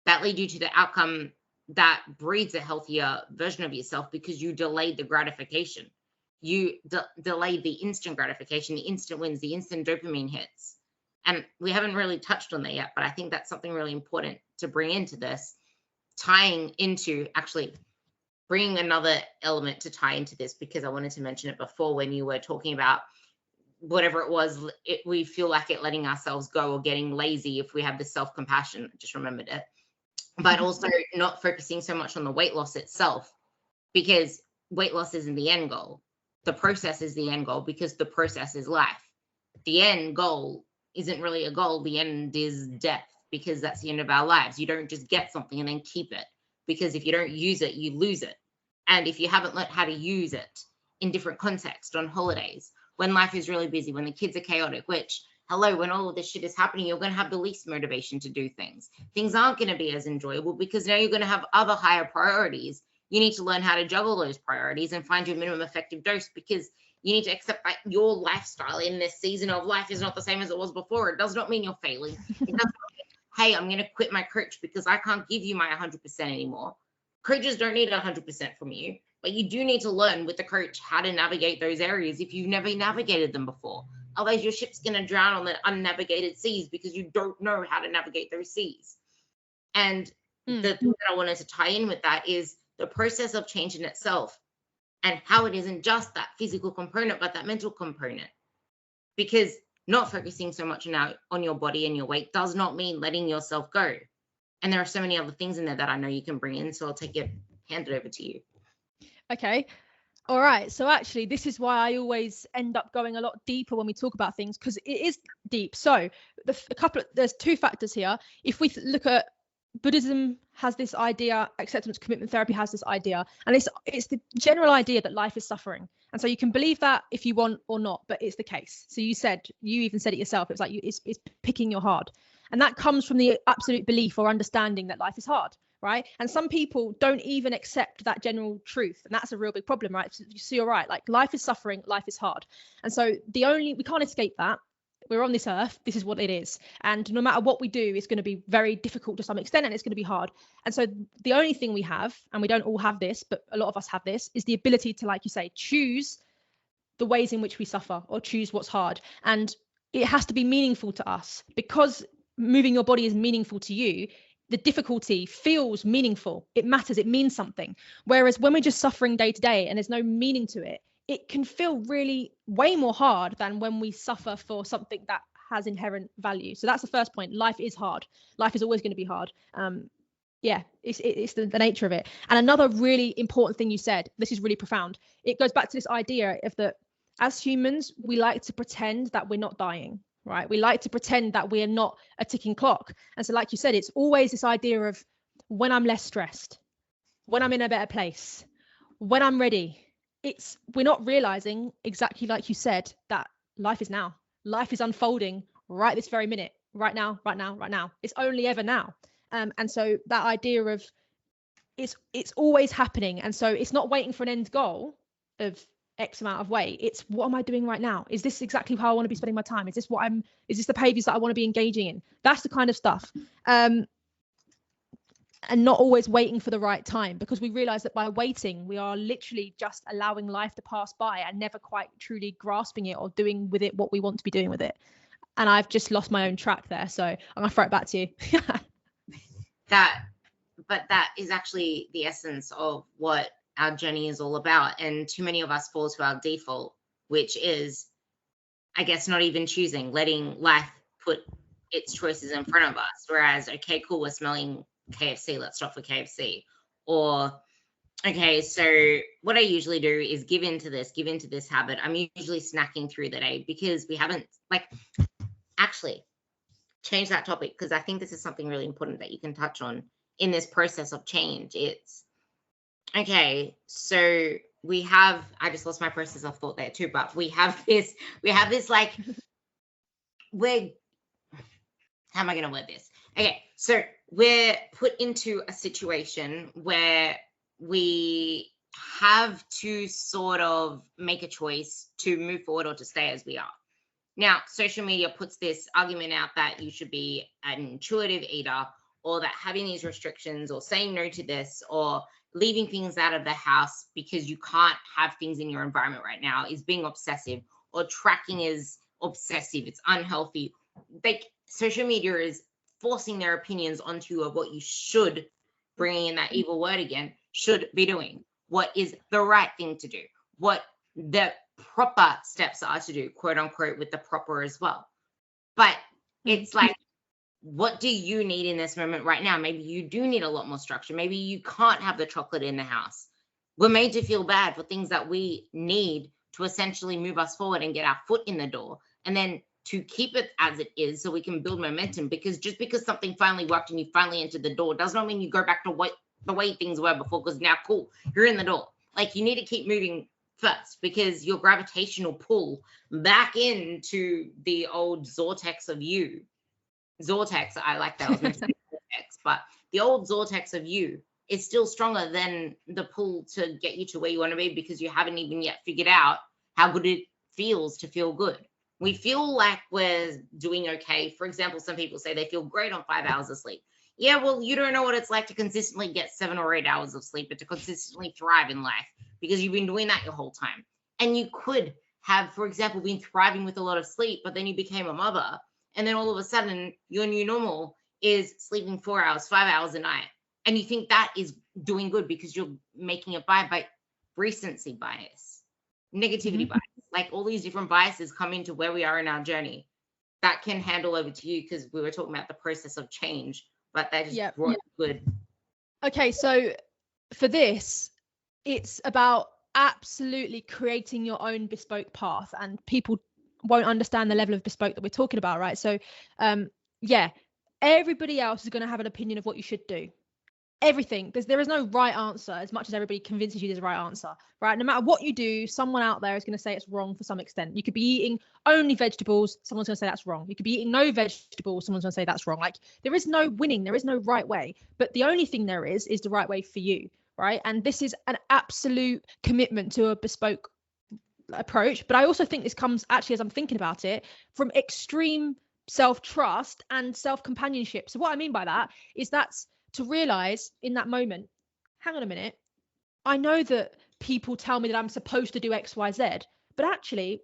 that lead you to the outcome that breeds a healthier version of yourself, because you delayed the gratification. You delayed the instant gratification, the instant wins, the instant dopamine hits. And we haven't really touched on that yet, but I think that's something really important to bring into this, tying into, actually bringing another element to tie into this, because I wanted to mention it before when you were talking about whatever it was, we feel like it letting ourselves go or getting lazy if we have the self-compassion. I just remembered it. But also not focusing so much on the weight loss itself, because weight loss isn't the end goal. The process is the end goal, because the process is life. The end goal isn't really a goal. The end is death, because that's the end of our lives. You don't just get something and then keep it, because if you don't use it, you lose it. And if you haven't learned how to use it in different contexts, on holidays, when life is really busy, when the kids are chaotic, which, hello, when all of this shit is happening, you're going to have the least motivation to do things. Things aren't going to be as enjoyable, because now you're going to have other higher priorities. You need to learn how to juggle those priorities and find your minimum effective dose, because you need to accept that your lifestyle in this season of life is not the same as it was before. It does not mean you're failing. It does not mean, hey, I'm going to quit my coach because I can't give you my 100% anymore. Coaches don't need 100% from you, but you do need to learn with the coach how to navigate those areas if you've never navigated them before. Otherwise, your ship's going to drown on the unnavigated seas, because you don't know how to navigate those seas. And the thing that I wanted to tie in with that is the process of change in itself, and how it isn't just that physical component, but that mental component. Because not focusing so much on your body and your weight does not mean letting yourself go. And there are so many other things in there that I know you can bring in. So I'll hand it over to you. Okay. All right. So actually, this is why I always end up going a lot deeper when we talk about things, because it is deep. So there's two factors here. If we look at Buddhism, has this idea, acceptance commitment therapy has this idea, and it's the general idea that life is suffering. And so you can believe that if you want or not, but it's the case. So you even said it yourself. It's like it's picking your hard, and that comes from the absolute belief or understanding that life is hard, right? And some people don't even accept that general truth, and that's a real big problem, right? So you're right, like life is suffering, life is hard, and so we can't escape that. We're on this earth. This is what it is. And no matter what we do, it's going to be very difficult to some extent, and it's going to be hard. And so the only thing we have, and we don't all have this, but a lot of us have this, is the ability to, like you say, choose the ways in which we suffer, or choose what's hard. And it has to be meaningful to us, because moving your body is meaningful to you. the difficulty feels meaningful. It matters. It means something. Whereas when we're just suffering day to day and there's no meaning to it, it can feel really way more hard than when we suffer for something that has inherent value. So that's the first point. Life is hard. Life is always going to be hard. It's the nature of it. And another really important thing you said, this is really profound. It goes back to this idea of that as humans, we like to pretend that we're not dying, right? We like to pretend that we're not a ticking clock. And so, like you said, it's always this idea of when I'm less stressed, when I'm in a better place, when I'm ready. We're not realizing, exactly like you said, that life is now. Life is unfolding right this very minute, right now. It's only ever now. And so that idea of it's always happening. And so it's not waiting for an end goal of X amount of weight. It's what am I doing right now? Is this exactly how I want to be spending my time? Is this the behaviors that I want to be engaging in? That's the kind of stuff. And not always waiting for the right time, because we realize that by waiting, we are literally just allowing life to pass by and never quite truly grasping it or doing with it what we want to be doing with it. And I've just lost my own track there. So I'm going to throw it back to you. But that is actually the essence of what our journey is all about. And too many of us fall to our default, which is, I guess, not even choosing, letting life put its choices in front of us. Whereas, okay, cool, we're smelling KFC, let's stop for KFC. Or, okay, so what I usually do is give into this habit. I'm usually snacking through the day because we haven't, actually change that topic, because I think this is something really important that you can touch on in this process of change. It's, okay, so we have, I just lost my process of thought there too, but we have this like, how am I going to word this? Okay, so we're put into a situation where we have to sort of make a choice to move forward or to stay as we are. Now, social media puts this argument out that you should be an intuitive eater, or that having these restrictions or saying no to this or leaving things out of the house because you can't have things in your environment right now is being obsessive, or tracking is obsessive. It's unhealthy. Like, social media is forcing their opinions onto you of what you should, bringing in that evil word again, should be doing, what is the right thing to do, what the proper steps are to do, quote unquote, with the proper as well. But it's like, what do you need in this moment right now? Maybe you do need a lot more structure. Maybe you can't have the chocolate in the house. We're made to feel bad for things that we need to essentially move us forward and get our foot in the door, and then to keep it as it is so we can build momentum. Because just because something finally worked and you finally entered the door does not mean you go back to the way things were before, because now, cool, you're in the door. Like, you need to keep moving first, because your gravitational pull back into the old vortex of you. Vortex, I like that. I was meant to say vortex, but the old vortex of you is still stronger than the pull to get you to where you want to be, because you haven't even yet figured out how good it feels to feel good. We feel like we're doing okay. For example, some people say they feel great on 5 hours of sleep. Yeah, well, you don't know what it's like to consistently get 7 or 8 hours of sleep, but to consistently thrive in life, because you've been doing that your whole time. And you could have, for example, been thriving with a lot of sleep, but then you became a mother, and then all of a sudden your new normal is sleeping 4 hours, 5 hours a night. And you think that is doing good because you're making it by recency bias, negativity bias, like all these different biases come into where we are in our journey. That can handle over to you, because we were talking about the process of change, but that just brought good. Okay, so for this, it's about absolutely creating your own bespoke path, and people won't understand the level of bespoke that we're talking about, right? So everybody else is going to have an opinion of what you should do. Everything, there is no right answer, as much as everybody convinces you there's a right answer, right? No matter what you do, someone out there is going to say it's wrong for some extent. You could be eating only vegetables, someone's going to say that's wrong. You could be eating no vegetables, someone's going to say that's wrong. Like, there is no winning, there is no right way, but the only thing there is the right way for you, right? And this is an absolute commitment to a bespoke approach. But I also think this comes, actually, as I'm thinking about it, from extreme self-trust and self-companionship. So what I mean by that is that's to realize in that moment, hang on a minute, I know that people tell me that I'm supposed to do X, Y, Z, but actually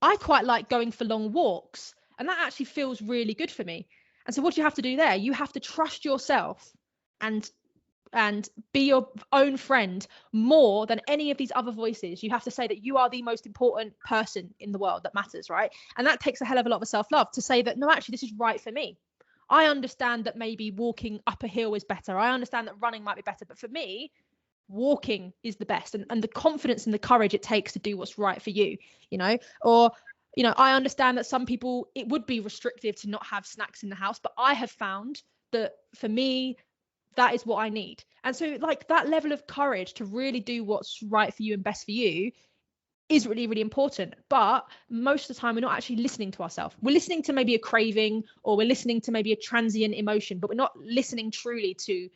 I quite like going for long walks, and that actually feels really good for me. And so what do you have to do there? You have to trust yourself and be your own friend more than any of these other voices. You have to say that you are the most important person in the world that matters, right? And that takes a hell of a lot of self-love to say that, no, actually, this is right for me. I understand that maybe walking up a hill is better. I understand that running might be better. But for me, walking is the best. And the confidence and the courage it takes to do what's right for you, you know? Or, you know, I understand that some people, it would be restrictive to not have snacks in the house. But I have found that for me, that is what I need. And so, like, that level of courage to really do what's right for you and best for you is really, really important. But most of the time, we're not actually listening to ourselves. We're listening to maybe a craving, or we're listening to maybe a transient emotion, but we're not listening truly to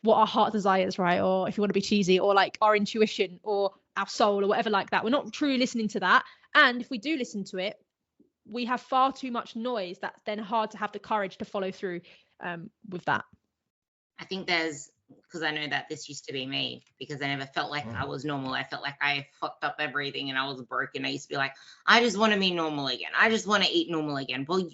what our heart desires, right? Or if you want to be cheesy, or like our intuition or our soul or whatever like that. We're not truly listening to that. And if we do listen to it, we have far too much noise that's then hard to have the courage to follow through with that. I think because I know that this used to be me, because I never felt like I was normal. I felt like I fucked up everything and I was broken. I used to be like, I just want to be normal again. I just want to eat normal again. Well,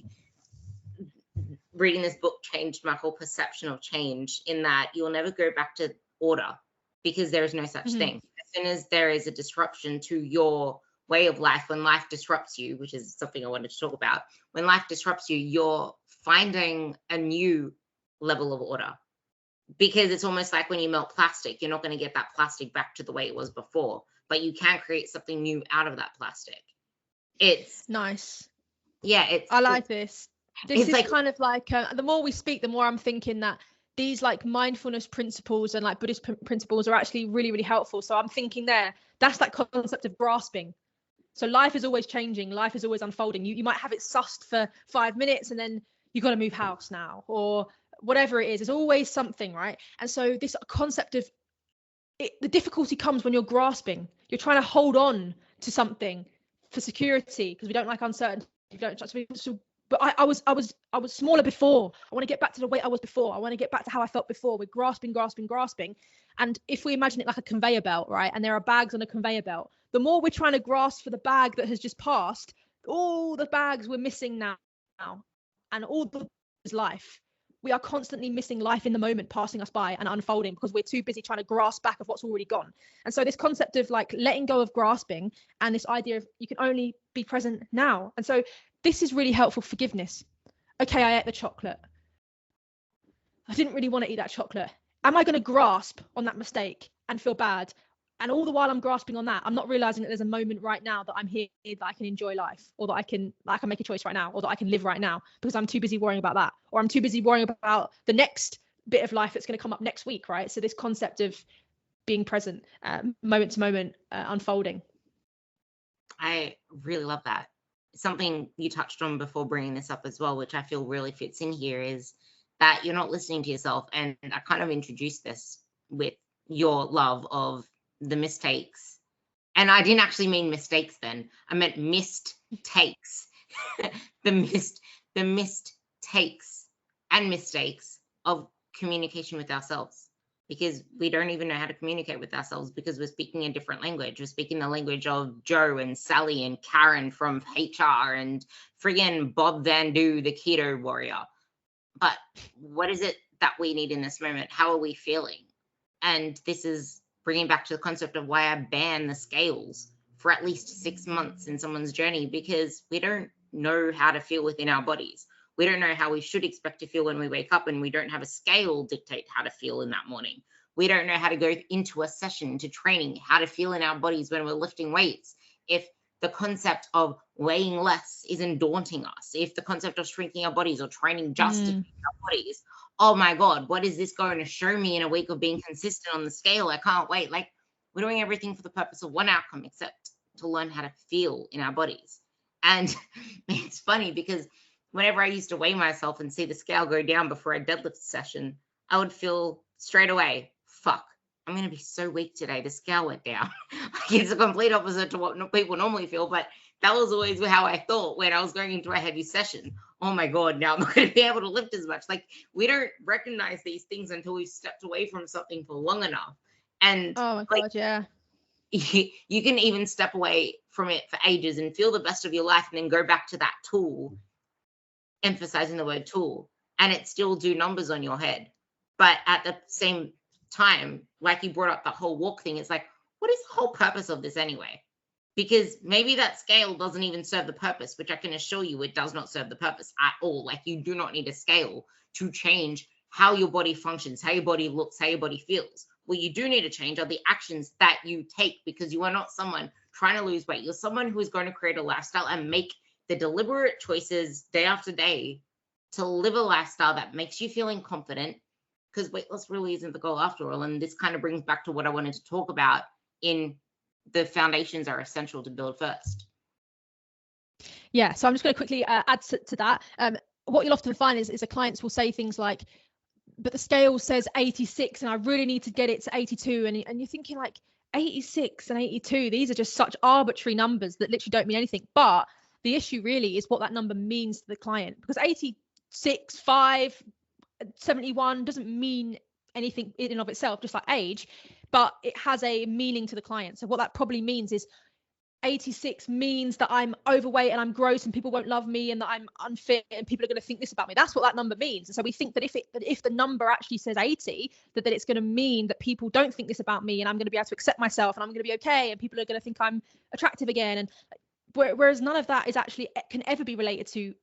reading this book changed my whole perception of change, in that you'll never go back to order, because there is no such thing. As soon as there is a disruption to your way of life, when life disrupts you, which is something I wanted to talk about, when life disrupts you, you're finding a new level of order. Because it's almost like when you melt plastic, you're not going to get that plastic back to the way it was before, but you can create something new out of that plastic. It's nice. Yeah, I like this. This is like, kind of like the more we speak, the more I'm thinking that these like mindfulness principles and like Buddhist principles are actually really, really helpful. So I'm thinking that's that concept of grasping. So life is always changing. Life is always unfolding. You might have it sussed for 5 minutes and then you got to move house now, or whatever it is. There's always something, right? And so this concept of the difficulty comes when you're grasping. You're trying to hold on to something for security, because we don't like uncertainty. We don't trust people. So, but I was smaller before. I want to get back to the weight I was before. I want to get back to how I felt before. We're grasping. And if we imagine it like a conveyor belt, right? And there are bags on a conveyor belt. The more we're trying to grasp for the bag that has just passed, all the bags we're missing now, and all the life. We are constantly missing life in the moment passing us by and unfolding, because we're too busy trying to grasp back of what's already gone. And so this concept of like letting go of grasping, and this idea of you can only be present now. And so this is really helpful. Forgiveness. Okay, I ate the chocolate. I didn't really want to eat that chocolate. Am I going to grasp on that mistake and feel bad? And all the while I'm grasping on that, I'm not realizing that there's a moment right now that I'm here, that I can enjoy life, or that I can make a choice right now, or that I can live right now, because I'm too busy worrying about that, or I'm too busy worrying about the next bit of life that's going to come up next week, right? So this concept of being present, moment to moment, unfolding. I really love that. Something you touched on before bringing this up as well, which I feel really fits in here, is that you're not listening to yourself. And I kind of introduced this with your love of the mistakes. And I didn't actually mean mistakes then. I meant missed takes. the missed takes and mistakes of communication with ourselves. Because we don't even know how to communicate with ourselves, because we're speaking a different language. We're speaking the language of Joe and Sally and Karen from HR and friggin' Bob Van Doo, the keto warrior. But what is it that we need in this moment? How are we feeling? And this is bringing back to the concept of why I ban the scales for at least 6 months in someone's journey, because we don't know how to feel within our bodies. We don't know how we should expect to feel when we wake up, and we don't have a scale dictate how to feel in that morning. We don't know how to go into a session, into training, how to feel in our bodies when we're lifting weights. If the concept of weighing less isn't daunting us, if the concept of shrinking our bodies or training just to shrink our bodies, oh my God, what is this going to show me in a week of being consistent on the scale? I can't wait. Like, we're doing everything for the purpose of one outcome, except to learn how to feel in our bodies. And it's funny, because whenever I used to weigh myself and see the scale go down before a deadlift session, I would feel straight away, fuck, I'm going to be so weak today. The scale went down. It's a complete opposite to what people normally feel, but that was always how I thought when I was going into a heavy session. Oh my God, now I'm not going to be able to lift as much. Like, we don't recognize these things until we've stepped away from something for long enough. And oh my God, yeah. You can even step away from it for ages and feel the best of your life, and then go back to that tool, emphasizing the word tool, and it still do numbers on your head. But at the same time, like you brought up that whole walk thing, it's like, what is the whole purpose of this anyway? Because maybe that scale doesn't even serve the purpose, which I can assure you it does not serve the purpose at all. Like, you do not need a scale to change how your body functions, how your body looks, how your body feels. What you do need to change are the actions that you take, because you are not someone trying to lose weight. You're someone who is going to create a lifestyle and make the deliberate choices day after day to live a lifestyle that makes you feeling confident, because weight loss really isn't the goal after all. And this kind of brings back to what I wanted to talk about in the foundations are essential to build first. Yeah, so I'm just going to quickly add to that. What you'll often find is the clients will say things like, but the scale says 86 and I really need to get it to 82. And you're thinking like 86 and 82, these are just such arbitrary numbers that literally don't mean anything. But the issue really is what that number means to the client, because 86, 5, 71 doesn't mean anything in and of itself, just like age, but it has a meaning to the client. So what that probably means is 86 means that I'm overweight and I'm gross and people won't love me and that I'm unfit and people are going to think this about me. That's what that number means. And so we think that if the number actually says 80, that it's going to mean that people don't think this about me and I'm going to be able to accept myself and I'm going to be okay and people are going to think I'm attractive again. And whereas none of that is actually can ever be related to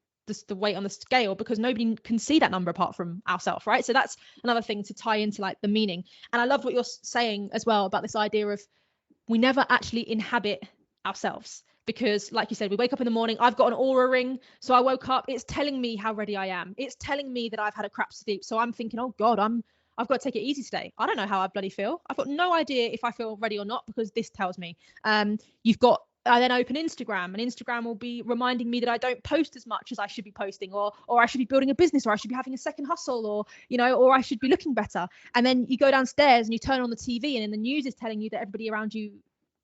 the weight on the scale, because nobody can see that number apart from ourselves, right? So that's another thing to tie into like the meaning. And I loved what you're saying as well about this idea of we never actually inhabit ourselves, because like you said, we wake up in the morning, I've got an aura ring, so I woke up, it's telling me how ready I am, it's telling me that I've had a crap sleep, so I'm thinking, oh god, I've got to take it easy today. I don't know how I bloody feel. I've got no idea if I feel ready or not, because this tells me. I then open Instagram, and Instagram will be reminding me that I don't post as much as I should be posting, or I should be building a business, or I should be having a second hustle, or or I should be looking better. And then you go downstairs and you turn on the TV, and then the news is telling you that everybody around you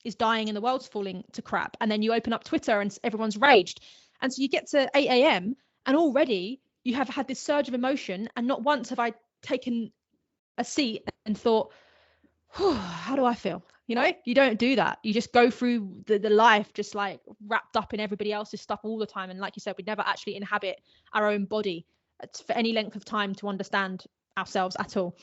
is dying and the world's falling to crap. And then you open up Twitter and everyone's raged. And so you get to 8 a.m. and already you have had this surge of emotion, and not once have I taken a seat and thought, how do I feel? You don't do that. You just go through the life just like wrapped up in everybody else's stuff all the time. And like you said, we never actually inhabit our own body for any length of time to understand ourselves at all.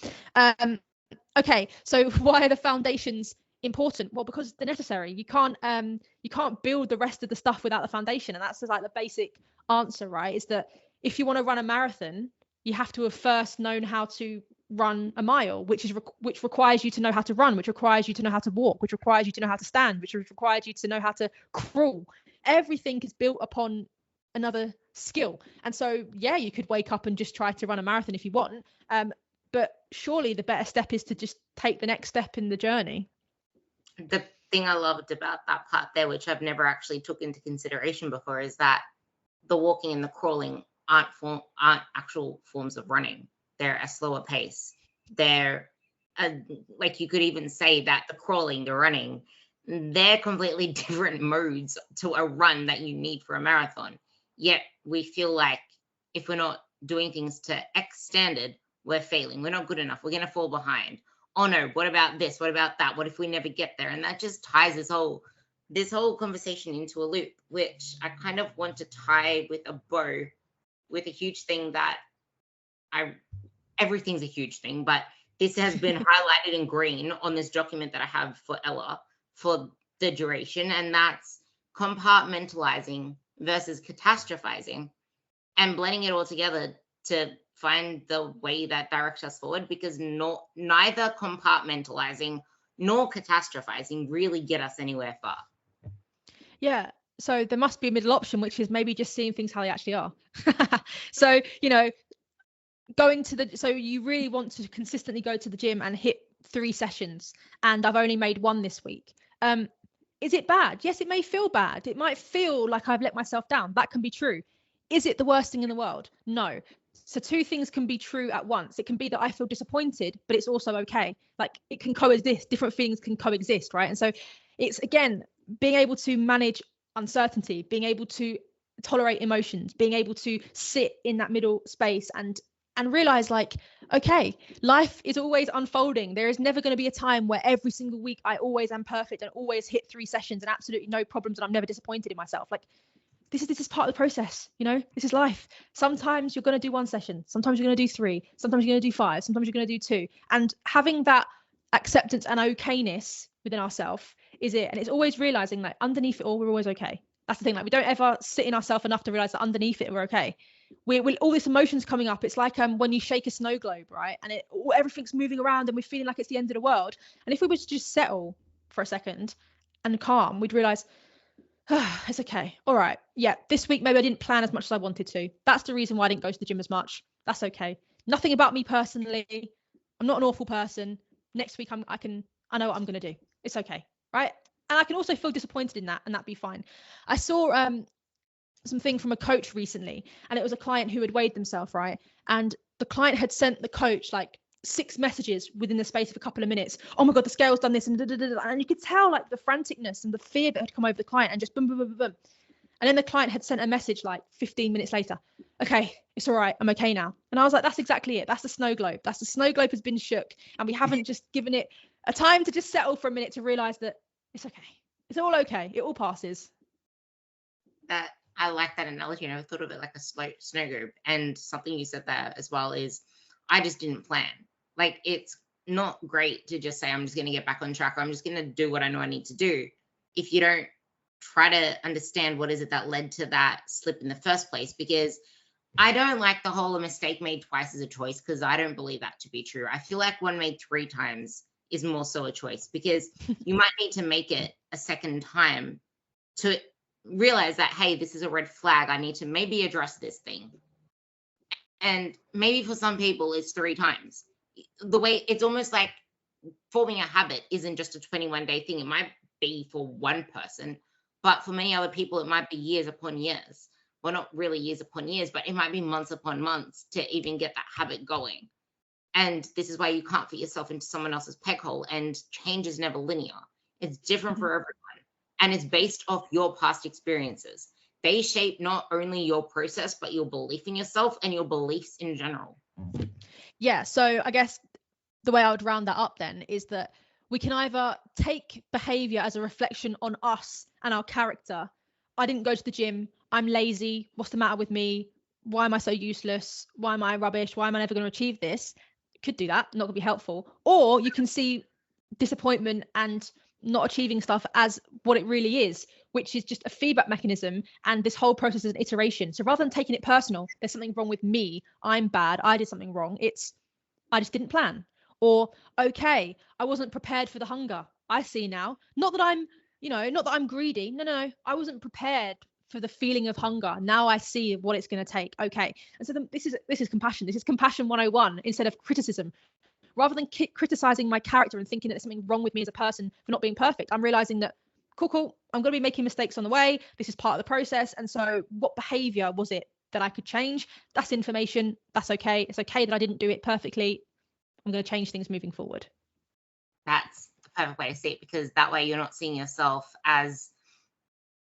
Okay, so why are the foundations important? Well, because they're necessary. You can't build the rest of the stuff without the foundation. And that's like the basic answer, right? Is that if you want to run a marathon, you have to have first known how to run a mile, which requires you to know how to run, which requires you to know how to walk, which requires you to know how to stand, which requires you to know how to crawl. Everything is built upon another skill. And so yeah, you could wake up and just try to run a marathon if you want, but surely the better step is to just take the next step in the journey. The thing I loved about that part there, which I've never actually took into consideration before, is that the walking and the crawling aren't actual forms of running. They're a slower pace. They're like, you could even say that the crawling, the running, they're completely different modes to a run that you need for a marathon. Yet we feel like if we're not doing things to X standard, we're failing. We're not good enough. We're going to fall behind. Oh no, what about this? What about that? What if we never get there? And that just ties this whole conversation into a loop, which I kind of want to tie with a bow with a huge thing that everything's a huge thing, but this has been highlighted in green on this document that I have for Ella for the duration, and that's compartmentalizing versus catastrophizing, and blending it all together to find the way that directs us forward, because neither compartmentalizing nor catastrophizing really get us anywhere far. Yeah, so there must be a middle option, which is maybe just seeing things how they actually are. So so you really want to consistently go to the gym and hit 3 sessions, and I've only made 1 this week. Is it bad? Yes, it may feel bad. It might feel like I've let myself down. That can be true. Is it the worst thing in the world? No. So 2 things can be true at once. It can be that I feel disappointed, but it's also okay. Like, it can coexist. Different feelings can coexist, right? And so it's, again, being able to manage uncertainty, being able to tolerate emotions, being able to sit in that middle space and realize, like, okay, life is always unfolding. There is never going to be a time where every single week I always am perfect and always hit 3 sessions and absolutely no problems and I'm never disappointed in myself. Like, this is part of the process. This is life. Sometimes you're going to do 1 session, sometimes you're going to do 3, sometimes you're going to do 5, sometimes you're going to do 2. And having that acceptance and okayness within ourselves is it. And it's always realizing that underneath it all, we're always okay. That's the thing. Like, we don't ever sit in ourselves enough to realize that underneath it, we're okay. We're all this emotions coming up. It's like when you shake a snow globe, right? And everything's moving around and we're feeling like it's the end of the world. And if we were to just settle for a second and calm, we'd realize, it's okay. All right. Yeah. This week, maybe I didn't plan as much as I wanted to. That's the reason why I didn't go to the gym as much. That's okay. Nothing about me personally. I'm not an awful person. Next week, I know what I'm going to do. It's okay. Right. And I can also feel disappointed in that, and that'd be fine. I saw something from a coach recently, and it was a client who had weighed themselves, right? And the client had sent the coach like 6 messages within the space of a couple of minutes. Oh my God, the scale's done this, and and you could tell like the franticness and the fear that had come over the client, and just boom, boom, boom, boom, boom. And then the client had sent a message like 15 minutes later. Okay, it's all right. I'm okay now. And I was like, that's exactly it. That's the snow globe. That's the snow globe has been shook, and we haven't just given it a time to just settle for a minute to realize that it's okay. It's all okay. It all passes. That I like that analogy. I thought of it like a snow globe. And something you said there as well is, I just didn't plan. Like, it's not great to just say, I'm just going to get back on track, or I'm just going to do what I know I need to do, if you don't try to understand what is it that led to that slip in the first place. Because I don't like the whole "a mistake made twice is a choice," because I don't believe that to be true. I feel like one made 3 times is more so a choice, because you might need to make it a second time to realize that, hey, this is a red flag. I need to maybe address this thing. And maybe for some people it's 3 times. The way it's almost like forming a habit isn't just a 21-day thing. It might be for one person, but for many other people, it might be years upon years. Well, not really years upon years, but it might be months upon months to even get that habit going. And this is why you can't fit yourself into someone else's peg hole. And change is never linear. It's different for everyone. And it's based off your past experiences. They shape not only your process, but your belief in yourself and your beliefs in general. Yeah. So I guess the way I would round that up then is that we can either take behavior as a reflection on us and our character. I didn't go to the gym. I'm lazy. What's the matter with me? Why am I so useless? Why am I rubbish? Why am I never going to achieve this? Could do that. Not going to be helpful. Or you can see disappointment and not achieving stuff as what it really is, which is just a feedback mechanism. And this whole process is an iteration. So rather than taking it personal, there's something wrong with me, I'm bad, I did something wrong, it's I just didn't plan. Or, okay, I wasn't prepared for the hunger. I see now. Not that I'm greedy. No. I wasn't prepared for the feeling of hunger. Now I see what it's going to take. Okay. And so this is compassion. This is compassion 101 instead of criticism. Rather than criticizing my character and thinking that there's something wrong with me as a person for not being perfect, I'm realizing that, cool, I'm going to be making mistakes on the way. This is part of the process. And so what behavior was it that I could change? That's information. That's okay. It's okay that I didn't do it perfectly. I'm going to change things moving forward. That's the perfect way to see it, because that way you're not seeing yourself as,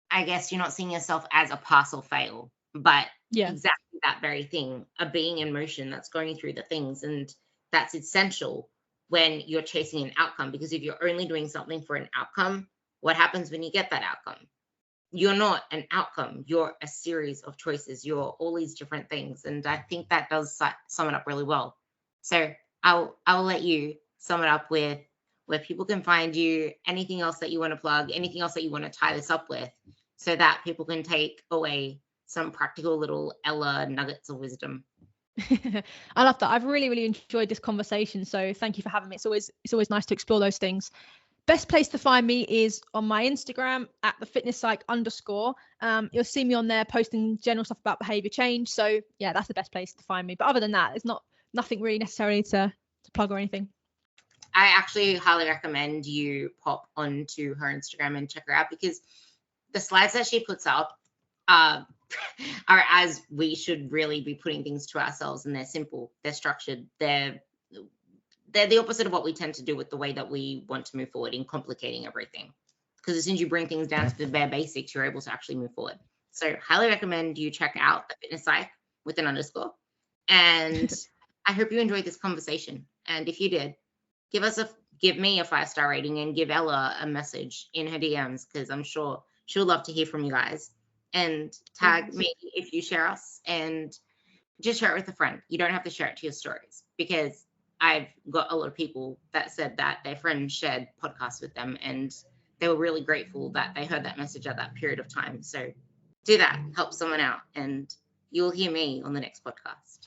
I guess you're not seeing yourself as a pass or fail, but exactly that very thing, a being in motion that's going through the things. And that's essential when you're chasing an outcome, because if you're only doing something for an outcome, what happens when you get that outcome? You're not an outcome. You're a series of choices. You're all these different things. And I think that does sum it up really well. So I'll let you sum it up with where people can find you, anything else that you want to plug, anything else that you want to tie this up with, so that people can take away some practical little Ella nuggets of wisdom. I love that. I've really, really enjoyed this conversation. So thank you for having me. It's always nice to explore those things. Best place to find me is on my Instagram at @thefitnesspsych_. You'll see me on there posting general stuff about behavior change. So yeah, that's the best place to find me. But other than that, it's nothing really necessarily to plug or anything. I actually highly recommend you pop onto her Instagram and check her out, because the slides that she puts up are as we should really be putting things to ourselves, and they're simple, they're structured, they're the opposite of what we tend to do with the way that we want to move forward in complicating everything. Because as soon as you bring things down to the bare basics, you're able to actually move forward. So highly recommend you check out the Fitness Psych with an underscore. And I hope you enjoyed this conversation. And if you did, give me a 5-star rating and give Ella a message in her DMs, because I'm sure she'll love to hear from you guys. and tag me if you share us, and just share it with a friend. You don't have to share it to your stories, because I've got a lot of people that said that their friends shared podcasts with them and they were really grateful that they heard that message at that period of time. So do that, help someone out, and you'll hear me on the next podcast.